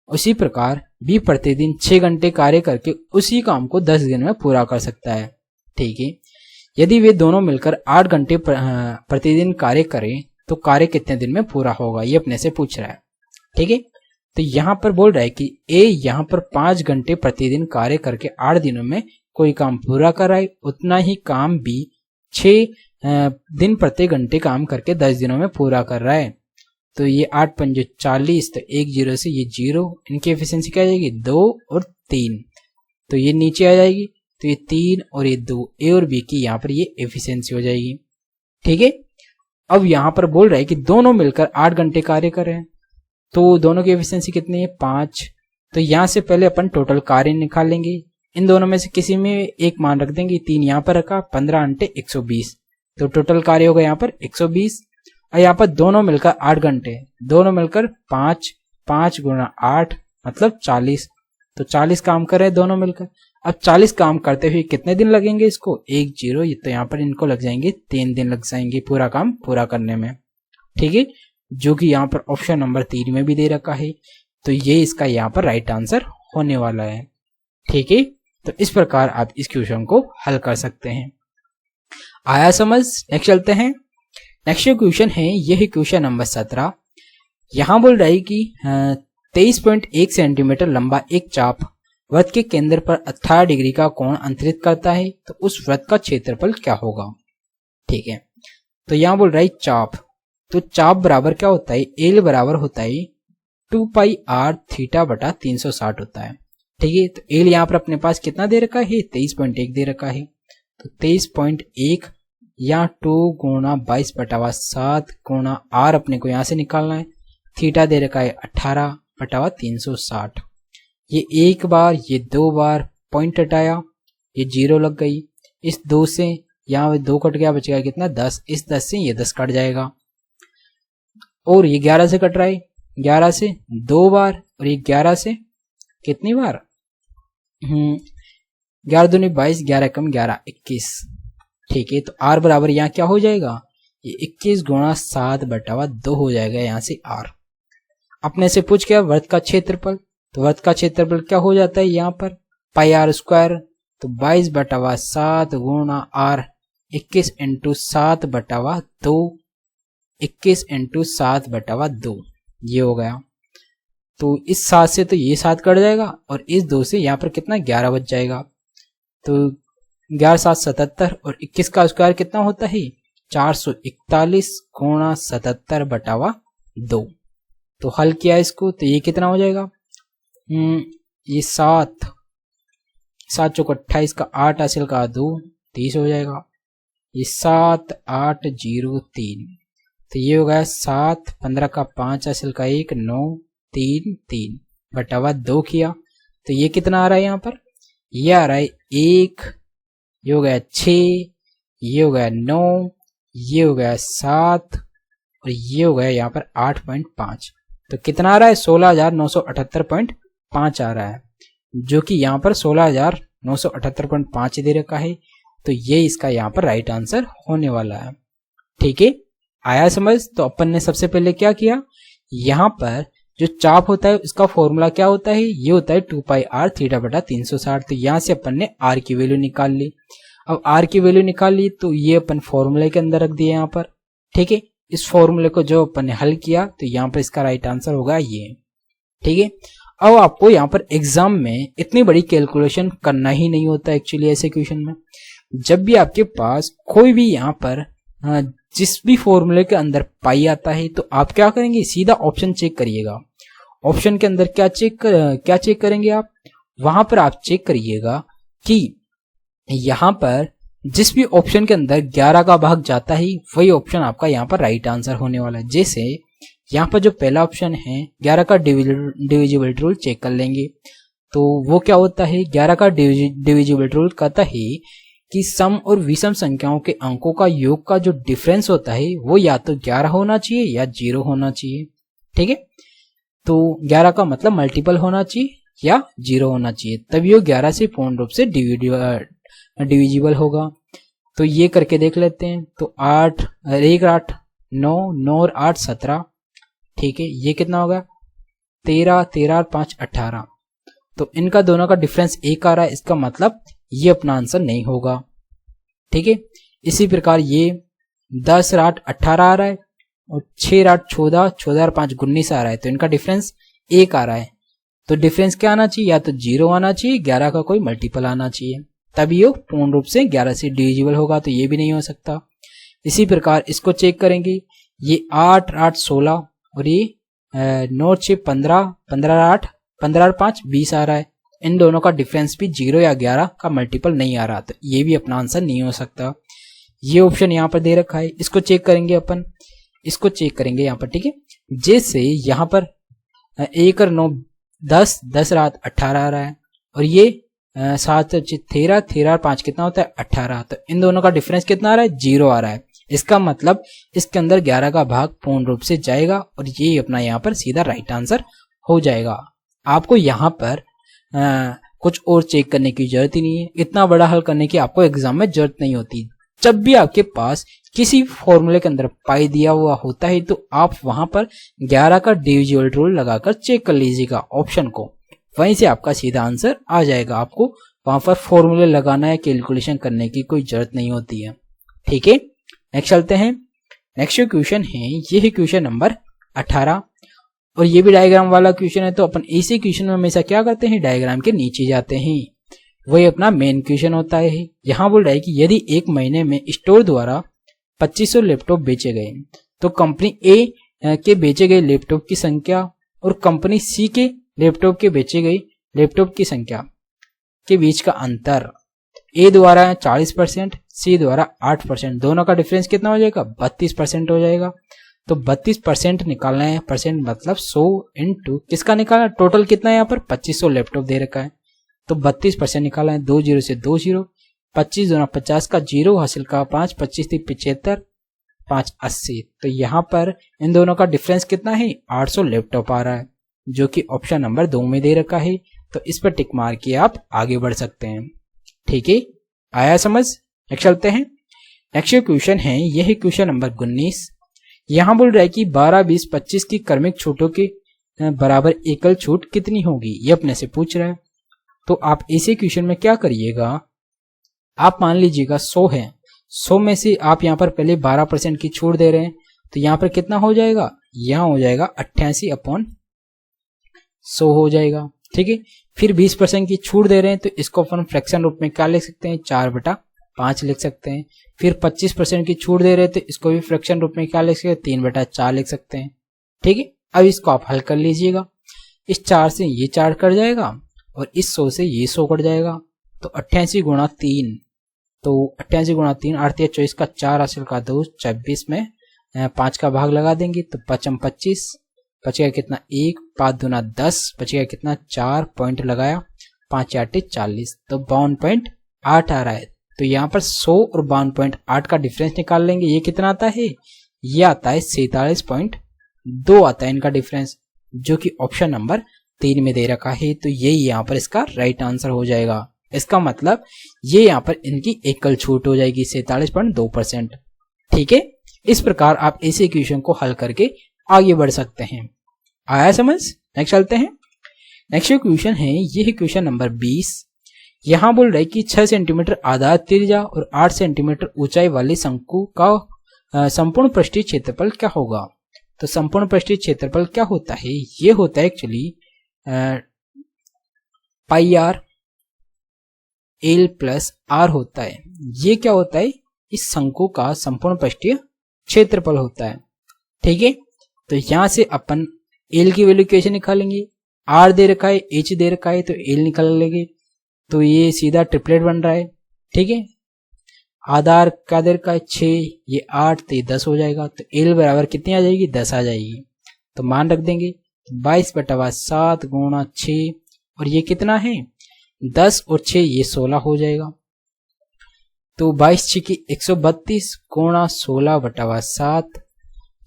उसी प्रकार बी प्रतिदिन 6 घंटे कार्य करके उसी काम को 10 दिन में पूरा कर सकता है। ठीक है, यदि वे दोनों मिलकर 8 घंटे प्रतिदिन कार्य करें तो कार्य कितने दिन में पूरा होगा, ये अपने से पूछ रहा है। ठीक है, तो यहाँ पर बोल रहा है कि ए यहाँ पर 5 घंटे प्रतिदिन कार्य करके 8 दिनों में कोई काम पूरा कर रहा है, उतना ही काम बी 6 दिन प्रति घंटे काम करके 10 दिनों में पूरा कर रहा है। तो ये 8 पंजे 40, तो 1 0 से ये 0, इनकी एफिशिएंसी क्या आ जाएगी 2 और 3, तो ये नीचे आ जाएगी, तो ये 3 और ये 2, ए और बी की यहाँ पर ये एफिशिएंसी हो जाएगी। ठीक है, अब यहाँ पर बोल रहा है कि दोनों मिलकर 8 घंटे कार्य कर रहे हैं, तो दोनों की एफिशिएंसी कितनी है 5। तो यहाँ से पहले अपन टोटल कार्य निकाल लेंगे, इन दोनों में से किसी में एक मान रख देंगे, 3 यहाँ पर रखा, 15 × 120, तो टोटल कार्य होगा यहाँ पर 120। और यहाँ पर दोनों मिलकर 8 घंटे, दोनों मिलकर 5 गुणा 8 मतलब 40, तो 40 काम कर रहे हैं दोनों मिलकर। अब 40 काम करते हुए कितने दिन लगेंगे इसको, 1 0, तो यहाँ पर इनको लग जाएंगे 3 दिन लग जाएंगे पूरा काम पूरा करने में। ठीक है, जो कि यहाँ पर ऑप्शन नंबर 3 में भी दे रखा है, तो ये इसका यहाँ पर राइट आंसर होने वाला है। ठीक है, तो इस प्रकार आप इस क्वेश्चन को हल कर सकते हैं। आया समझ। नेक्स्ट चलते हैं। नेक्स्ट क्वेश्चन है, यह है क्वेश्चन नंबर 17। यहाँ बोल रहा है कि 23.1 सेंटीमीटर लंबा एक चाप वृत्त के केंद्र पर 18 डिग्री का कोण अंतरित करता है, तो उस वृत्त का क्षेत्रफल क्या होगा। ठीक है, तो यहाँ बोल रहा है चाप, तो चाप बराबर क्या होता है, एल बराबर होता है 2 पाई r थीटा बटा 360 होता है। ठीक है, तो एल यहाँ पर अपने पास कितना दे रखा है, 23.1 दे रखा है, तो 23.1 या 2 गुणा 22 बटावा 7 गुणा r अपने को यहाँ से निकालना है, थीटा दे रखा है 18 बटावा 360। ये एक बार, ये 2 बार, पॉइंट हटाया, ये 0 लग गई, इस 2 से यहाँ 2 कट गया, बचेगा कितना 10, इस 10 से ये 10 कट जाएगा, और ये 11 से कट रहा है, 11 से 2 बार, और ये 11 से कितनी बार, 11 दूनी 22, 11 कम 11 21। ठीक है, तो r बराबर यहाँ क्या हो जाएगा, ये 21 गुणा 7 बटावा 2 हो जाएगा यहाँ से r। अपने से पूछ गया वृत्त का क्षेत्रफल, तो वृत्त का क्षेत्रफल क्या हो जाता है यहाँ पर पाई r स्क्वायर, तो 22 बटावा 7 गुणा r, 21 × 7 बटावा 2, 21 × 7 बटावा 2, ये हो गया। तो इस 7 से तो ये 7 कट जाएगा, और इस 2 से यहाँ पर कितना 11 बच जाएगा, तो 11 7 77, और 21 का स्क्वायर कितना होता है 441 गुणा 77 बटावा 2। तो हल किया इसको, तो ये कितना हो जाएगा, ये 7 चौक 28 का 8 हासिल का 2 30 हो जाएगा, ये 7 8 0 3, तो ये हो गया 7 15 का 5 हासिल का 1 9 3 3 बटावा 2 किया, तो ये कितना आ रहा है यहाँ पर, ये आ रहा है 1, ये हो गया 6, ये हो गया 9, ये हो गया 7, और ये हो गया यहाँ पर 8.5। तो कितना आ रहा है 16,978.5 आ रहा है, जो कि यहाँ पर 16,978.5 दे रखा है। तो ये इसका यहाँ पर राइट आंसर होने वाला है। ठीक है, आया समझ। तो अपन ने सबसे पहले क्या किया, यहाँ पर जो चाप होता है उसका फॉर्मूला क्या होता है, ये होता है 2πr थीटा बटा 360। तो यहाँ से अपन ने r की वैल्यू निकाल ली। अब r की वैल्यू निकाल ली तो ये अपन फॉर्मूले के अंदर रख दिए यहाँ पर। ठीक है, इस फॉर्मूले को जो अपन ने हल किया तो यहाँ पर इसका राइट आंसर होगा ये। ठीक है, अब आपको यहाँ पर एग्जाम में इतनी बड़ी कैलकुलेशन करना ही नहीं होता एक्चुअली ऐसे क्वेश्चन में। जब भी आपके पास कोई भी यहाँ पर जिस भी फॉर्मूले के अंदर पाई आता है तो आप क्या करेंगे, सीधा ऑप्शन चेक करिएगा। ऑप्शन के अंदर क्या चेक करेंगे आप, वहां पर आप चेक करिएगा कि यहाँ पर जिस भी ऑप्शन के अंदर 11 का भाग जाता है वही ऑप्शन आपका यहाँ पर राइट आंसर होने वाला है। जैसे यहाँ पर जो पहला ऑप्शन है 11 का डिविजिबिलिटी रूल चेक कर लेंगे। तो वो क्या होता है, 11 का डिविजिबिलिटी रूल कहता है कि सम और विषम संख्याओं के अंकों का योग का जो डिफरेंस होता है वो या तो 11 होना चाहिए या 0 होना चाहिए। ठीक है, तो 11 का मतलब मल्टीपल होना चाहिए या 0 होना चाहिए, तभी वो 11 से पूर्ण रूप से डिविजिबल होगा। तो ये करके देख लेते हैं। तो 8 1 8 9 9 और 8 17। ठीक है, ये कितना होगा 13 13 और 5 18। तो इनका दोनों का डिफरेंस 1 आ रहा है, इसका मतलब ये अपना आंसर नहीं होगा। ठीक है, इसी प्रकार ये 10 और 8 18 आ रहा है और 6 और 8 14 14 और 5 19 आ रहा है, तो इनका डिफरेंस 1 आ रहा है। तो डिफरेंस क्या आना चाहिए, या तो 0 आना चाहिए, 11 का कोई मल्टीपल आना चाहिए, तभी ये पूर्ण रूप से 11 से डिविजिबल होगा। तो ये भी नहीं हो सकता। इसी प्रकार इसको चेक करेंगे, ये 8 8 16 और ये 9 6 15 15 8 15 और 5 20 आ रहा है। इन दोनों का डिफरेंस भी 0 या 11 का मल्टीपल नहीं आ रहा, तो ये भी अपना आंसर नहीं हो सकता। ये ऑप्शन यहाँ पर दे रखा है, इसको चेक करेंगे अपन, इसको चेक करेंगे यहाँ पर। ठीक है, जैसे यहाँ पर 1 और 9 10 10 और 8 18 आ रहा है और ये 7 13 13 और 5 कितना होता है 18। तो इन दोनों का डिफरेंस कितना आ रहा है 0 आ रहा है। इसका मतलब इसके अंदर 11 का भाग पूर्ण रूप से जाएगा और ये अपना यहाँ पर सीधा राइट आंसर हो जाएगा। आपको यहाँ पर कुछ और चेक करने की जरूरत ही नहीं है, इतना बड़ा हल करने की आपको एग्जाम में जरूरत नहीं होती। जब भी आपके पास किसी फॉर्मूले के अंदर पाई दिया हुआ होता है तो आप वहां पर 11 का डिविजिबल रूल लगाकर चेक कर लीजिएगा ऑप्शन को, वहीं से आपका सीधा आंसर आ जाएगा। आपको वहां पर फॉर्मूले लगाना या कैलकुलेशन करने की कोई जरूरत नहीं होती है। ठीक है, नेक्स्ट चलते हैं। नेक्स्ट क्वेश्चन है, ये है क्वेश्चन नंबर 18 और ये भी डायग्राम वाला क्वेश्चन है। तो अपन इसी क्वेश्चन में हमेशा क्या करते हैं, डायग्राम के नीचे जाते हैं, वही अपना मेन क्वेश्चन होता है। यहाँ बोल रहा है कि यदि एक महीने में स्टोर द्वारा 2500 लैपटॉप बेचे गए तो कंपनी ए के बेचे गए लैपटॉप की संख्या और कंपनी सी के लैपटॉप के बेचे गए लैपटॉप की संख्या के बीच का अंतर ए द्वारा 40%, सी द्वारा 8%, दोनों का डिफरेंस कितना हो जाएगा 32% हो जाएगा। तो 32% निकालना है, परसेंट मतलब 100 इंटू किसका निकालना, टोटल कितना है यहाँ पर 2500 लैपटॉप दे रखा है, तो 32% निकालना है। 2 0 से 2 0, 25 दूना 50 का 0 हासिल का 5, 25 थी 75, 5 80। तो यहाँ पर इन दोनों का डिफरेंस कितना है 800 लैपटॉप आ रहा है, जो कि ऑप्शन नंबर 2 में दे रखा है। तो इस पर टिक मार के आप आगे बढ़ सकते हैं। ठीक है, आया समझ। नेक्स्ट चलते हैं। नेक्स्ट क्वेश्चन है, यह है क्वेश्चन नंबर 19। यहाँ बोल रहा है कि 12 20 25 की क्रमिक छूटों के बराबर एकल छूट कितनी होगी, ये अपने से पूछ रहा है। तो आप इसी क्वेश्चन में क्या करिएगा, आप मान लीजिएगा 100 है, 100 में से आप यहाँ पर पहले 12% की छूट दे रहे हैं, तो यहाँ पर कितना हो जाएगा, यहाँ हो जाएगा 88/100 हो जाएगा। ठीक है, फिर 20% की छूट दे रहे हैं तो इसको अपन फ्रैक्शन रूप में क्या लिख सकते हैं 4/5 लिख सकते हैं। फिर 25% की छूट दे रहे हैं तो इसको भी फ्रैक्शन रूप में क्या लिख सकते हैं 3/4 लिख सकते हैं। ठीक है, अब इसको आप हल कर लीजिएगा। इस 4 से ये 4 कट जाएगा और इस 100 से ये 100 कट जाएगा, तो 88 गुणा 3, तो 88 गुणा 3 8 24 का 4 हासिल का 2, 26 में 5 का भाग लगा देंगे तो 5 25, बचेगा कितना 1, 5 दूना 10, बचेगा कितना 4, पॉइंट लगाया 5 8 40, तो 52.8 आ रहा है। तो यहाँ पर 100 और 52.8 का डिफरेंस निकाल लेंगे, ये कितना आता है ये आता है 47.2 आता है इनका डिफरेंस, जो कि ऑप्शन नंबर 3 में दे रखा है। तो ये यहाँ पर इसका राइट आंसर हो जाएगा। इसका मतलब ये यहाँ पर इनकी एकल छूट हो जाएगी 47.2%। ठीक है, इस प्रकार आप इस इक्वेशन को हल करके आगे बढ़ सकते हैं। आया समझ? नेक्स्ट चलते हैं। नेक्स्ट इक्वेशन है ये इक्वेशन नंबर 20। यहाँ बोल रहे कि 6 सेंटीमीटर आधार त्रिज्या और 8 सेंटीमीटर ऊंचाई वाले शंकु का संपूर्ण पृष्ठीय क्षेत्रफल क्या होगा। तो संपूर्ण पृष्ठीय क्षेत्रफल क्या होता है? ये होता है actually pi R L plus are होता है। ये क्या होता है? इस शंकु का संपूर्ण पृष्ठीय क्षेत्रफल होता है। ठीक है, तो यहां से अपन एल की वैल्यू कैसे निकालेंगे? आर दे रखा है, एच दे रखा है, तो एल निकाल लेंगे। तो ये सीधा ट्रिपलेट बन रहा है। ठीक है, आधार क्या दे रखा है? 6, ये 8, तो ये 10 हो जाएगा। तो एल बराबर कितनी आ जाएगी? 10 आ जाएगी। तो मान रख देंगे 22/7 गुणा 6, और ये कितना है? 10 और 6 ये 16 हो जाएगा। तो 22 की 132 गुणा 16/7,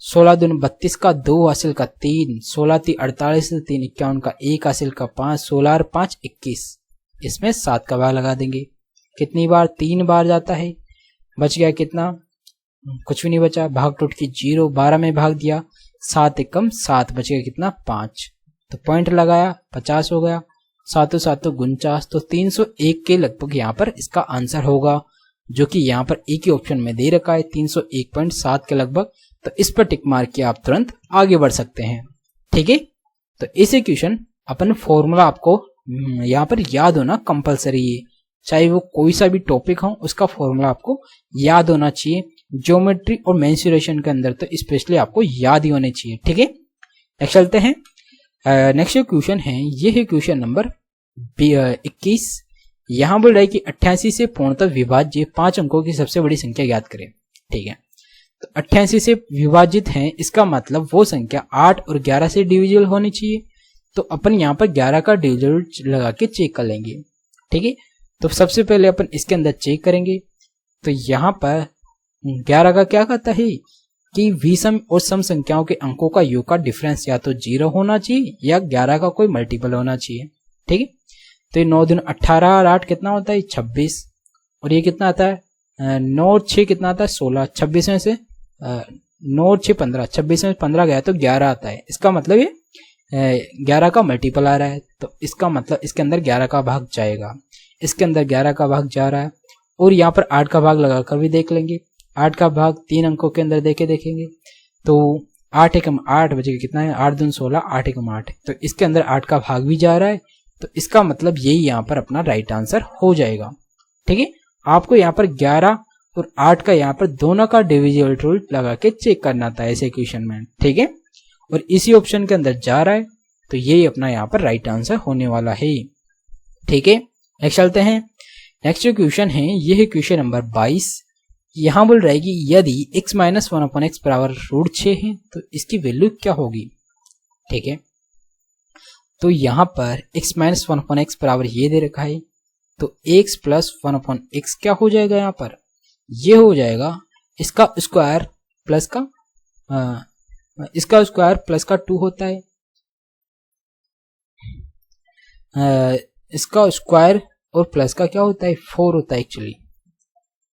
16 दूनी 32 का 2 हासिल का 3, 16 × 48 3 51 का 1 हासिल का 5, 16 और 5 21। इसमें 7 का भाग लगा देंगे। कितनी बार? 3 बार जाता है। बच गया कितना? कुछ भी नहीं बचा। भाग टूट की 0, 12 में भाग दिया, 7 एकम 7, बच गया कितना? 5। तो पॉइंट लगाया, 50 हो गया। 7 7 49, तो 301 के लगभग यहाँ पर इसका आंसर होगा, जो कि यहाँ पर एक ही ऑप्शन में दे रखा है 301.7 के लगभग। तो इस पर टिक मार के आप तुरंत आगे बढ़ सकते हैं। ठीक है, तो इस इक्वेशन अपन फॉर्मूला आपको यहाँ पर याद होना कंपलसरी है। चाहे वो कोई सा भी टॉपिक हो, उसका फॉर्मूला आपको याद होना चाहिए। ज्योमेट्री और मेंसुरेशन के अंदर तो स्पेशली आपको याद ही होने चाहिए। ठीक है, नेक्स्ट चलते हैं। नेक्स्ट क्वेश्चन है ये है क्वेश्चन नंबर 21। यहाँ बोल रहा है कि 88 से पूर्णतः विभाज्य 5 अंकों की सबसे बड़ी संख्या ज्ञात करें। ठीक है, तो 88 से विभाजित है, इसका मतलब वो संख्या 8 और 11 से डिविजिबल होनी चाहिए। तो अपन यहाँ पर 11 का डिविजिबल लगा के चेक कर लेंगे। ठीक है, तो सबसे पहले अपन इसके अंदर चेक करेंगे। तो यहाँ पर 11 का क्या कहता है कि विषम और सम संख्याओं के अंकों का योग का डिफरेंस या तो 0 होना चाहिए या 11 का कोई मल्टीपल होना चाहिए। ठीक है, तो ये 9 दूनी 18 और 8 कितना होता है? 26। और ये कितना आता है? 9 और 6 कितना आता है? 16। 26 में से 9 और 6 15, 26 में 15 गया तो 11 आता है। इसका मतलब ये 11 का मल्टीपल आ रहा है। तो इसका मतलब इसके अंदर 11 का भाग जाएगा, इसके अंदर 11 का भाग जा रहा है। और यहाँ पर 8 का भाग लगाकर भी देख लेंगे। 8 का भाग 3 अंकों के अंदर देखेंगे। तो 8 एकम 8 बचेगा कितना है? 8 दूनी 16, 8 एकम 8। तो इसके अंदर 8 का भाग भी जा रहा है। तो इसका मतलब यही यहाँ पर अपना राइट आंसर हो जाएगा। ठीक है, आपको यहाँ पर 11 और 8 का यहाँ पर दोनों का डिविजिबल रूल लगा के चेक करना था ऐसे इक्वेशन में। ठीक है, और इसी ऑप्शन के अंदर जा रहा है, तो यही अपना यहाँ पर राइट आंसर होने वाला है। ठीक है, नेक्स्ट चलते हैं। नेक्स्ट इक्वेशन है ये है क्वेश्चन नंबर 22। यहाँ बोल रहा है कि यदि x - 1/x बराबर √6 है तो इसकी वैल्यू क्या होगी। ठीक है, तो यहाँ पर x - 1/x बराबर ये दे रखा है। तो x + 1/x क्या हो जाएगा? यहाँ पर ये हो जाएगा इसका स्क्वायर प्लस का इसका स्क्वायर प्लस का 2 होता है। इसका स्क्वायर और प्लस का क्या होता है? 4 होता है एक्चुअली।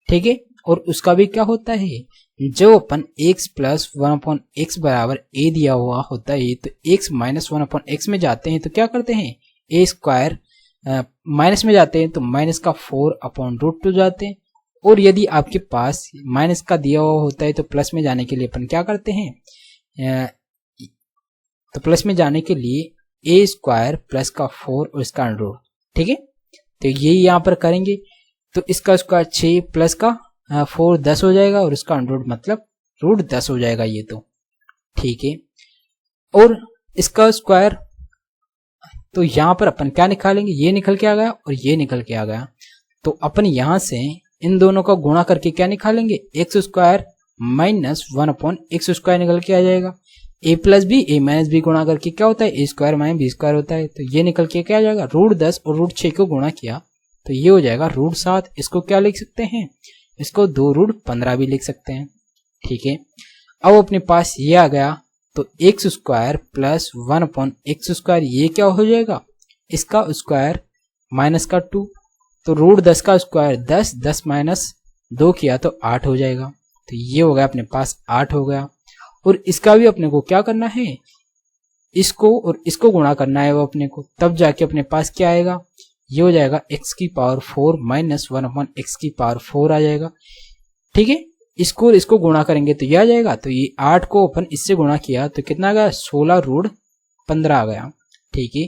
ठीक है, और उसका भी क्या होता है? जो अपन x + 1/x बराबर a दिया हुआ होता है, तो x - 1/x में जाते हैं तो क्या करते हैं? a स्क्वायर माइनस में जाते हैं तो माइनस का 4/√2 जाते हैं। और यदि आपके पास माइनस का दिया हुआ होता है तो प्लस में जाने के लिए अपन क्या करते हैं? तो प्लस में जाने के लिए a स्क्वायर प्लस का 4 और इसका √। ठीक है, तो ये यहाँ पर करेंगे। तो इसका स्क्वायर 6 प्लस का 4 10 हो जाएगा, और इसका √, मतलब √10 हो जाएगा ये तो। ठीक है, और इसका स्क्वायर, तो यहाँ पर अपन क्या निकालेंगे? ये निकल के आ गया और ये निकल के आ गया। तो अपन यहाँ से इन दोनों का गुणा करके क्या निकालेंगे? x square minus 1/x square निकल के आ जाएगा। a + b a - b गुणा करके क्या होता है? a स्क्वायर - b स्क्वायर होता है। तो ये निकल के क्या आ जाएगा? √10 और √6 को गुणा किया तो ये हो जाएगा √7। इसको क्या लिख सकते हैं? इसको 2 √15 भी लिख सकते हैं। ठीक है, अब अपने पास ये आ गया, तो एक्स स्क्वायर प्लस 1/x², ये क्या हो जाएगा, इसका स्क्वायर माइनस का 2, तो रूट 10 का स्क्वायर 10, 10 माइनस 2 किया तो 8 हो जाएगा। तो ये हो गया अपने पास 8 हो गया। और इसका भी अपने को क्या करना है, इसको और इसको गुणा करना है वो अपने को, तब जाके अपने पास क्या आएगा, ये हो जाएगा x⁴ माइनस 1/x⁴ आ जाएगा। ठीक है, इसको और इसको गुणा करेंगे तो ये आ जाएगा, तो ये 8 को अपन इससे गुणा किया तो कितना आ गया, 16√15 आ गया। ठीक है,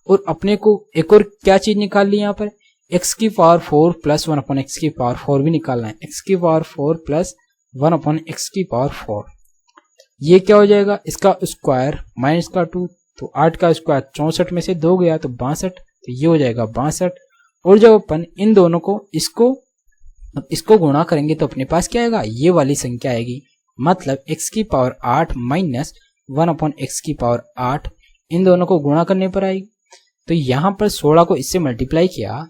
और अपने को एक और क्या चीज निकाल ली यहाँ पर, x⁴ प्लस 1/x⁴ भी निकालना है, x⁴ प्लस 1/x⁴। ये क्या हो जाएगा, इसका स्क्वायर माइनस का 2, तो 8 का स्क्वायर 64 में से 2 गया तो 62, तो ये हो जाएगा 62। और जब अपन इन दोनों को इसको गुणा करेंगे तो अपने पास क्या आएगा, ये वाली संख्या आएगी, मतलब x⁸ माइनस 1/x⁸, इन दोनों को गुणा करने पर आएगी। तो यहाँ पर 16 को इससे मल्टीप्लाई किया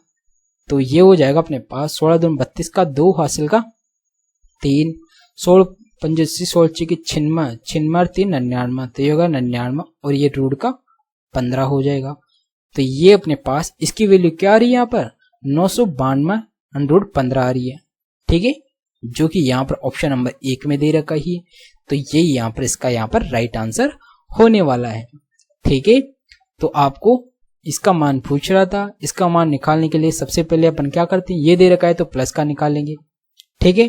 तो ये हो जाएगा अपने पास 16 दूनी 32 का 2 हासिल का 3, 16 पंजे 16 की 96 3 99, तो ये होगा 99 और ये रूट का 15 हो जाएगा। तो ये अपने पास इसकी वैल्यू क्या आ रही है, यहाँ पर 992/15 आ रही है। ठीक है, जो कि यहाँ पर ऑप्शन नंबर 1 में दे रखा ही है, तो ये यहाँ पर इसका यहाँ पर राइट आंसर होने वाला है। ठीक है, तो आपको इसका मान पूछ रहा था, इसका मान निकालने के लिए सबसे पहले अपन क्या करते हैं, ये दे रखा है तो प्लस का निकालेंगे। ठीक है,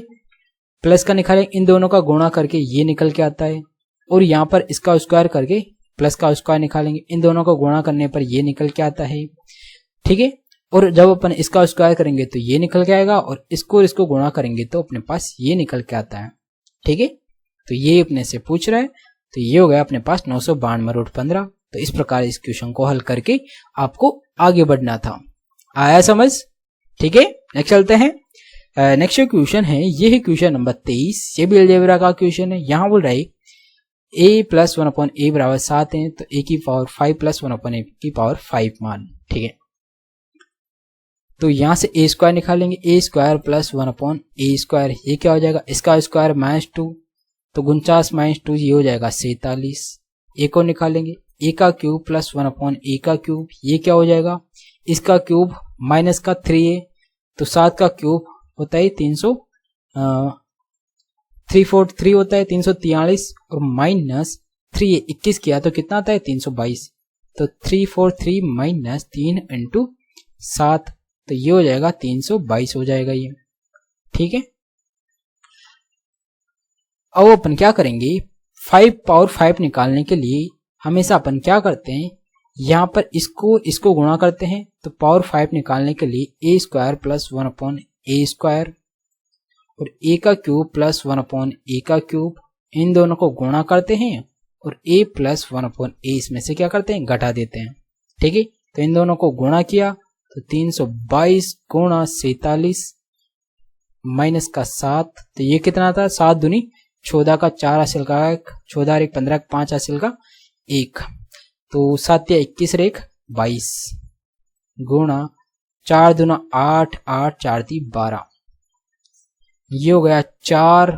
प्लस का निकालेंगे, इन दोनों का गुणा करके ये निकल के आता है, और यहाँ पर इसका स्क्वायर करके प्लस का स्क्वायर निकालेंगे, इन दोनों को गुणा करने पर ये निकल के आता है। ठीक है, और जब अपन इसका स्क्वायर करेंगे तो ये निकल के आएगा, और इसको गुणा करेंगे तो अपने पास ये निकल के आता है। ठीक है, तो ये अपने से पूछ रहा है, तो ये हो गया अपने पास 992/15। तो इस प्रकार इस क्वेश्चन को हल करके आपको आगे बढ़ना था। आया समझ? ठीक है, नेक्स्ट चलते हैं। नेक्स्ट क्वेश्चन है, ये है क्वेश्चन नंबर 23, ये भी अलजेब्रा का क्वेश्चन है। यहाँ बोल रहा है a प्लस 1/a बराबर 7 है, तो a⁵ प्लस 1/a⁵ मान। ठीक है, तो यहाँ से a² निकालेंगे, a² प्लस 1/a², ये क्या हो जाएगा, इसका स्क्वायर -2, तो 49 - 2 ये हो जाएगा 47। a को निकालेंगे, a³ प्लस 1/a³, ये क्या हो जाएगा, इसका क्यूब माइनस का 3 है, तो 7 का क्यूब होता है 343 होता है 343, और माइनस 3 21 किया तो कितना आता है 322, तो 343 माइनस 3 इंटू 7, तो ये हो जाएगा 322 हो जाएगा ये। ठीक है, अब अपन क्या करेंगे, 5 पावर 5 निकालने के लिए हमेशा अपन क्या करते हैं, यहाँ पर इसको गुणा करते हैं, तो पावर 5 निकालने के लिए a² प्लस 1/a² और a³ प्लस 1/a³, इन दोनों को गुणा करते हैं, और a प्लस 1/a इसमें से क्या करते हैं, घटा देते हैं। ठीक है, तो इन दोनों को गुणा किया तो 322 गुणा 47 माइनस का 7, तो ये कितना था, 7 दूनी 14 का 4 हासिल का 1, 14 और 1 15 5 हासिल का 1, तो 7 या 21 रेख 22 गुणा 4 दूना 8, 8 4 × 12, ये हो गया 4,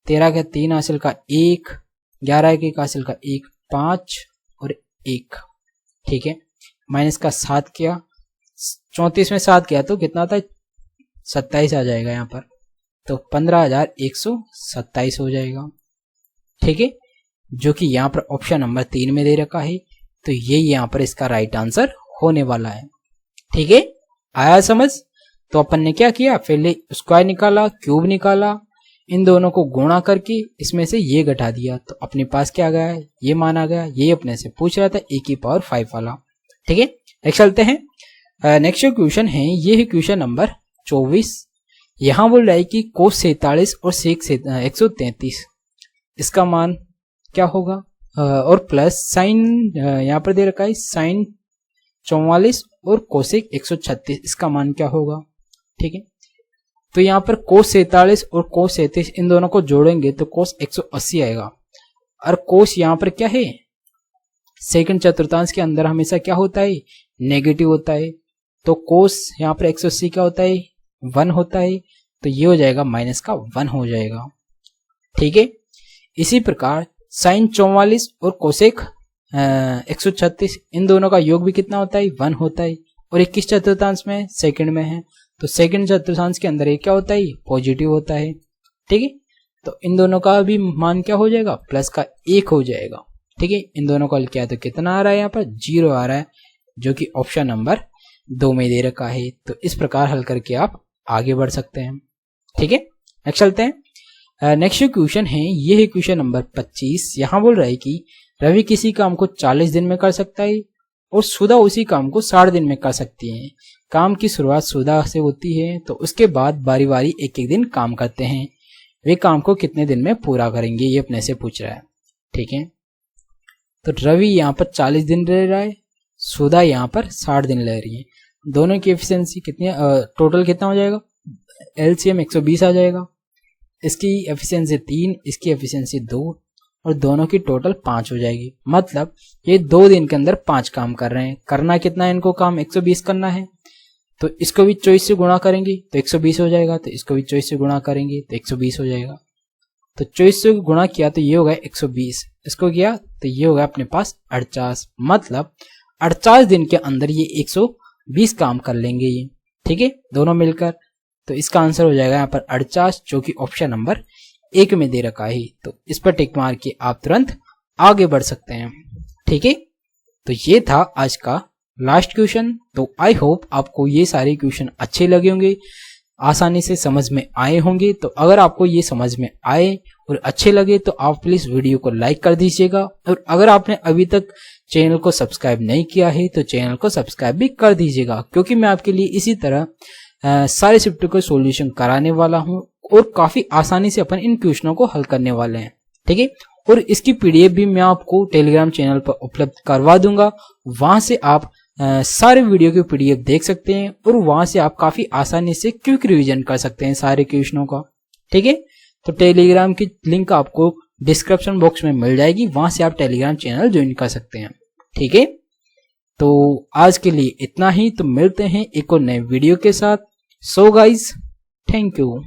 13 के 3 हासिल का 1, 11 के 1 हासिल का 1, 5 और 1। ठीक है, माइनस का 7 किया, 34 में 7 किया तो कितना था 27 आ जाएगा यहाँ पर, तो 15,127 हो जाएगा। ठीक है, जो कि यहाँ पर ऑप्शन नंबर 3 में दे रखा है, तो ये यहाँ पर इसका राइट आंसर होने वाला है। ठीक है, आया समझ? तो अपन ने क्या किया, पहले स्क्वायर निकाला, क्यूब निकाला, इन दोनों को गुणा करके इसमें से ये घटा दिया, तो अपने पास क्या आ गया है, ये मान आ गया। ये अपने से पूछ रहा था a⁵ वाला। ठीक है, नेक्स्ट चलते हैं। नेक्स्ट क्वेश्चन है, ये है क्वेश्चन नंबर 24। यहाँ बोल रहा है कि cos 47 और sec 133 इसका मान क्या होगा, और प्लस साइन यहाँ पर दे रखा है साइन 44 और कोसेक 136 इसका मान क्या होगा। ठीक है, तो यहाँ पर cos 47 और cos 33 इन दोनों को जोड़ेंगे तो cos 180 आएगा, और cos यहाँ पर क्या है, सेकंड चतुर्थांश के अंदर हमेशा क्या होता है, नेगेटिव होता है, तो cos यहाँ पर 180 क्या होता है, 1 होता है, तो ये हो जाएगा माइनस का 1 हो जाएगा। ठीक है, इसी प्रकार साइन 44 और कोसेक 136 इन दोनों का योग भी कितना होता है 1 होता है और 21 चतुर्थांश में सेकंड में है तो सेकंड चतुर्थांश के अंदर ये क्या होता है पॉजिटिव होता है। ठीक है, तो इन दोनों का भी मान क्या हो जाएगा प्लस का 1 हो जाएगा। ठीक है, इन दोनों का क्या है तो कितना आ रहा है यहाँ पर 0 आ रहा है जो कि ऑप्शन नंबर 2 में दे रखा है। तो इस प्रकार हल करके आप आगे बढ़ सकते हैं। ठीक है, नेक्स्ट चलते हैं। नेक्स्ट जो क्वेश्चन है ये है क्वेश्चन नंबर 25। यहाँ बोल रहा है कि रवि किसी काम को 40 दिन में कर सकता है और सुधा उसी काम को 60 दिन में कर सकती है। काम की शुरुआत सुधा से होती है तो उसके बाद बारी बारी एक एक दिन काम करते हैं। वे काम को कितने दिन में पूरा करेंगे ये अपने से पूछ रहा है। ठीक है, तो रवि यहाँ पर 40 दिन ले रहा है, सुधा यहाँ पर 60 दिन ले रही है। दोनों की एफिशिएंसी कितनी टोटल कितना हो जाएगा एलसीएम 120 आ जाएगा। इसकी एफिशिएंसी 3, इसकी एफिशिएंसी 2 और दोनों की टोटल 5 हो जाएगी। मतलब ये 2 दिन के अंदर 5 काम कर रहे हैं। करना कितना है इनको काम 120 करना है तो इसको भी 24 से गुणा करेंगे तो 120 हो जाएगा। तो इसको भी 24 से गुणा करेंगे तो 120 हो जाएगा। तो 24 से गुणा किया तो ये होगा 120, इसको किया तो ये होगा अपने पास 48। मतलब 48 दिन के अंदर ये 120 काम कर लेंगे ये। ठीक है, दोनों मिलकर। तो इसका आंसर हो जाएगा यहाँ पर 48 जो कि ऑप्शन नंबर 1 में दे रखा है। तो इस पर टिक मार के आप तुरंत आगे बढ़ सकते हैं। ठीक है, तो ये था आज का लास्ट क्वेश्चन। तो आई होप आपको ये सारे क्वेश्चन अच्छे लगे होंगे, आसानी से समझ में आए होंगे। तो अगर आपको ये समझ में आए और अच्छे लगे तो आप प्लीज वीडियो को लाइक कर दीजिएगा और अगर आपने अभी तक चैनल को सब्सक्राइब नहीं किया है तो चैनल को सब्सक्राइब भी कर दीजिएगा, क्योंकि मैं आपके लिए इसी तरह सारे शिफ्टों का सॉल्यूशन कराने वाला हूं और काफी आसानी से अपन इन क्वेश्चनों को हल करने वाले हैं। ठीक है, और इसकी पीडीएफ भी मैं आपको टेलीग्राम चैनल पर उपलब्ध करवा दूंगा। वहां से आप सारे वीडियो के पीडीएफ देख सकते हैं और वहां से आप काफी आसानी से क्विक रिवीजन कर सकते हैं सारे क्वेश्चनों का। ठीक है, तो टेलीग्राम की लिंक आपको डिस्क्रिप्शन बॉक्स में मिल जाएगी, वहां से आप टेलीग्राम चैनल ज्वाइन कर सकते हैं। ठीक है, तो आज के लिए इतना ही। तो मिलते हैं एक और नए वीडियो के साथ। So guys, thank you.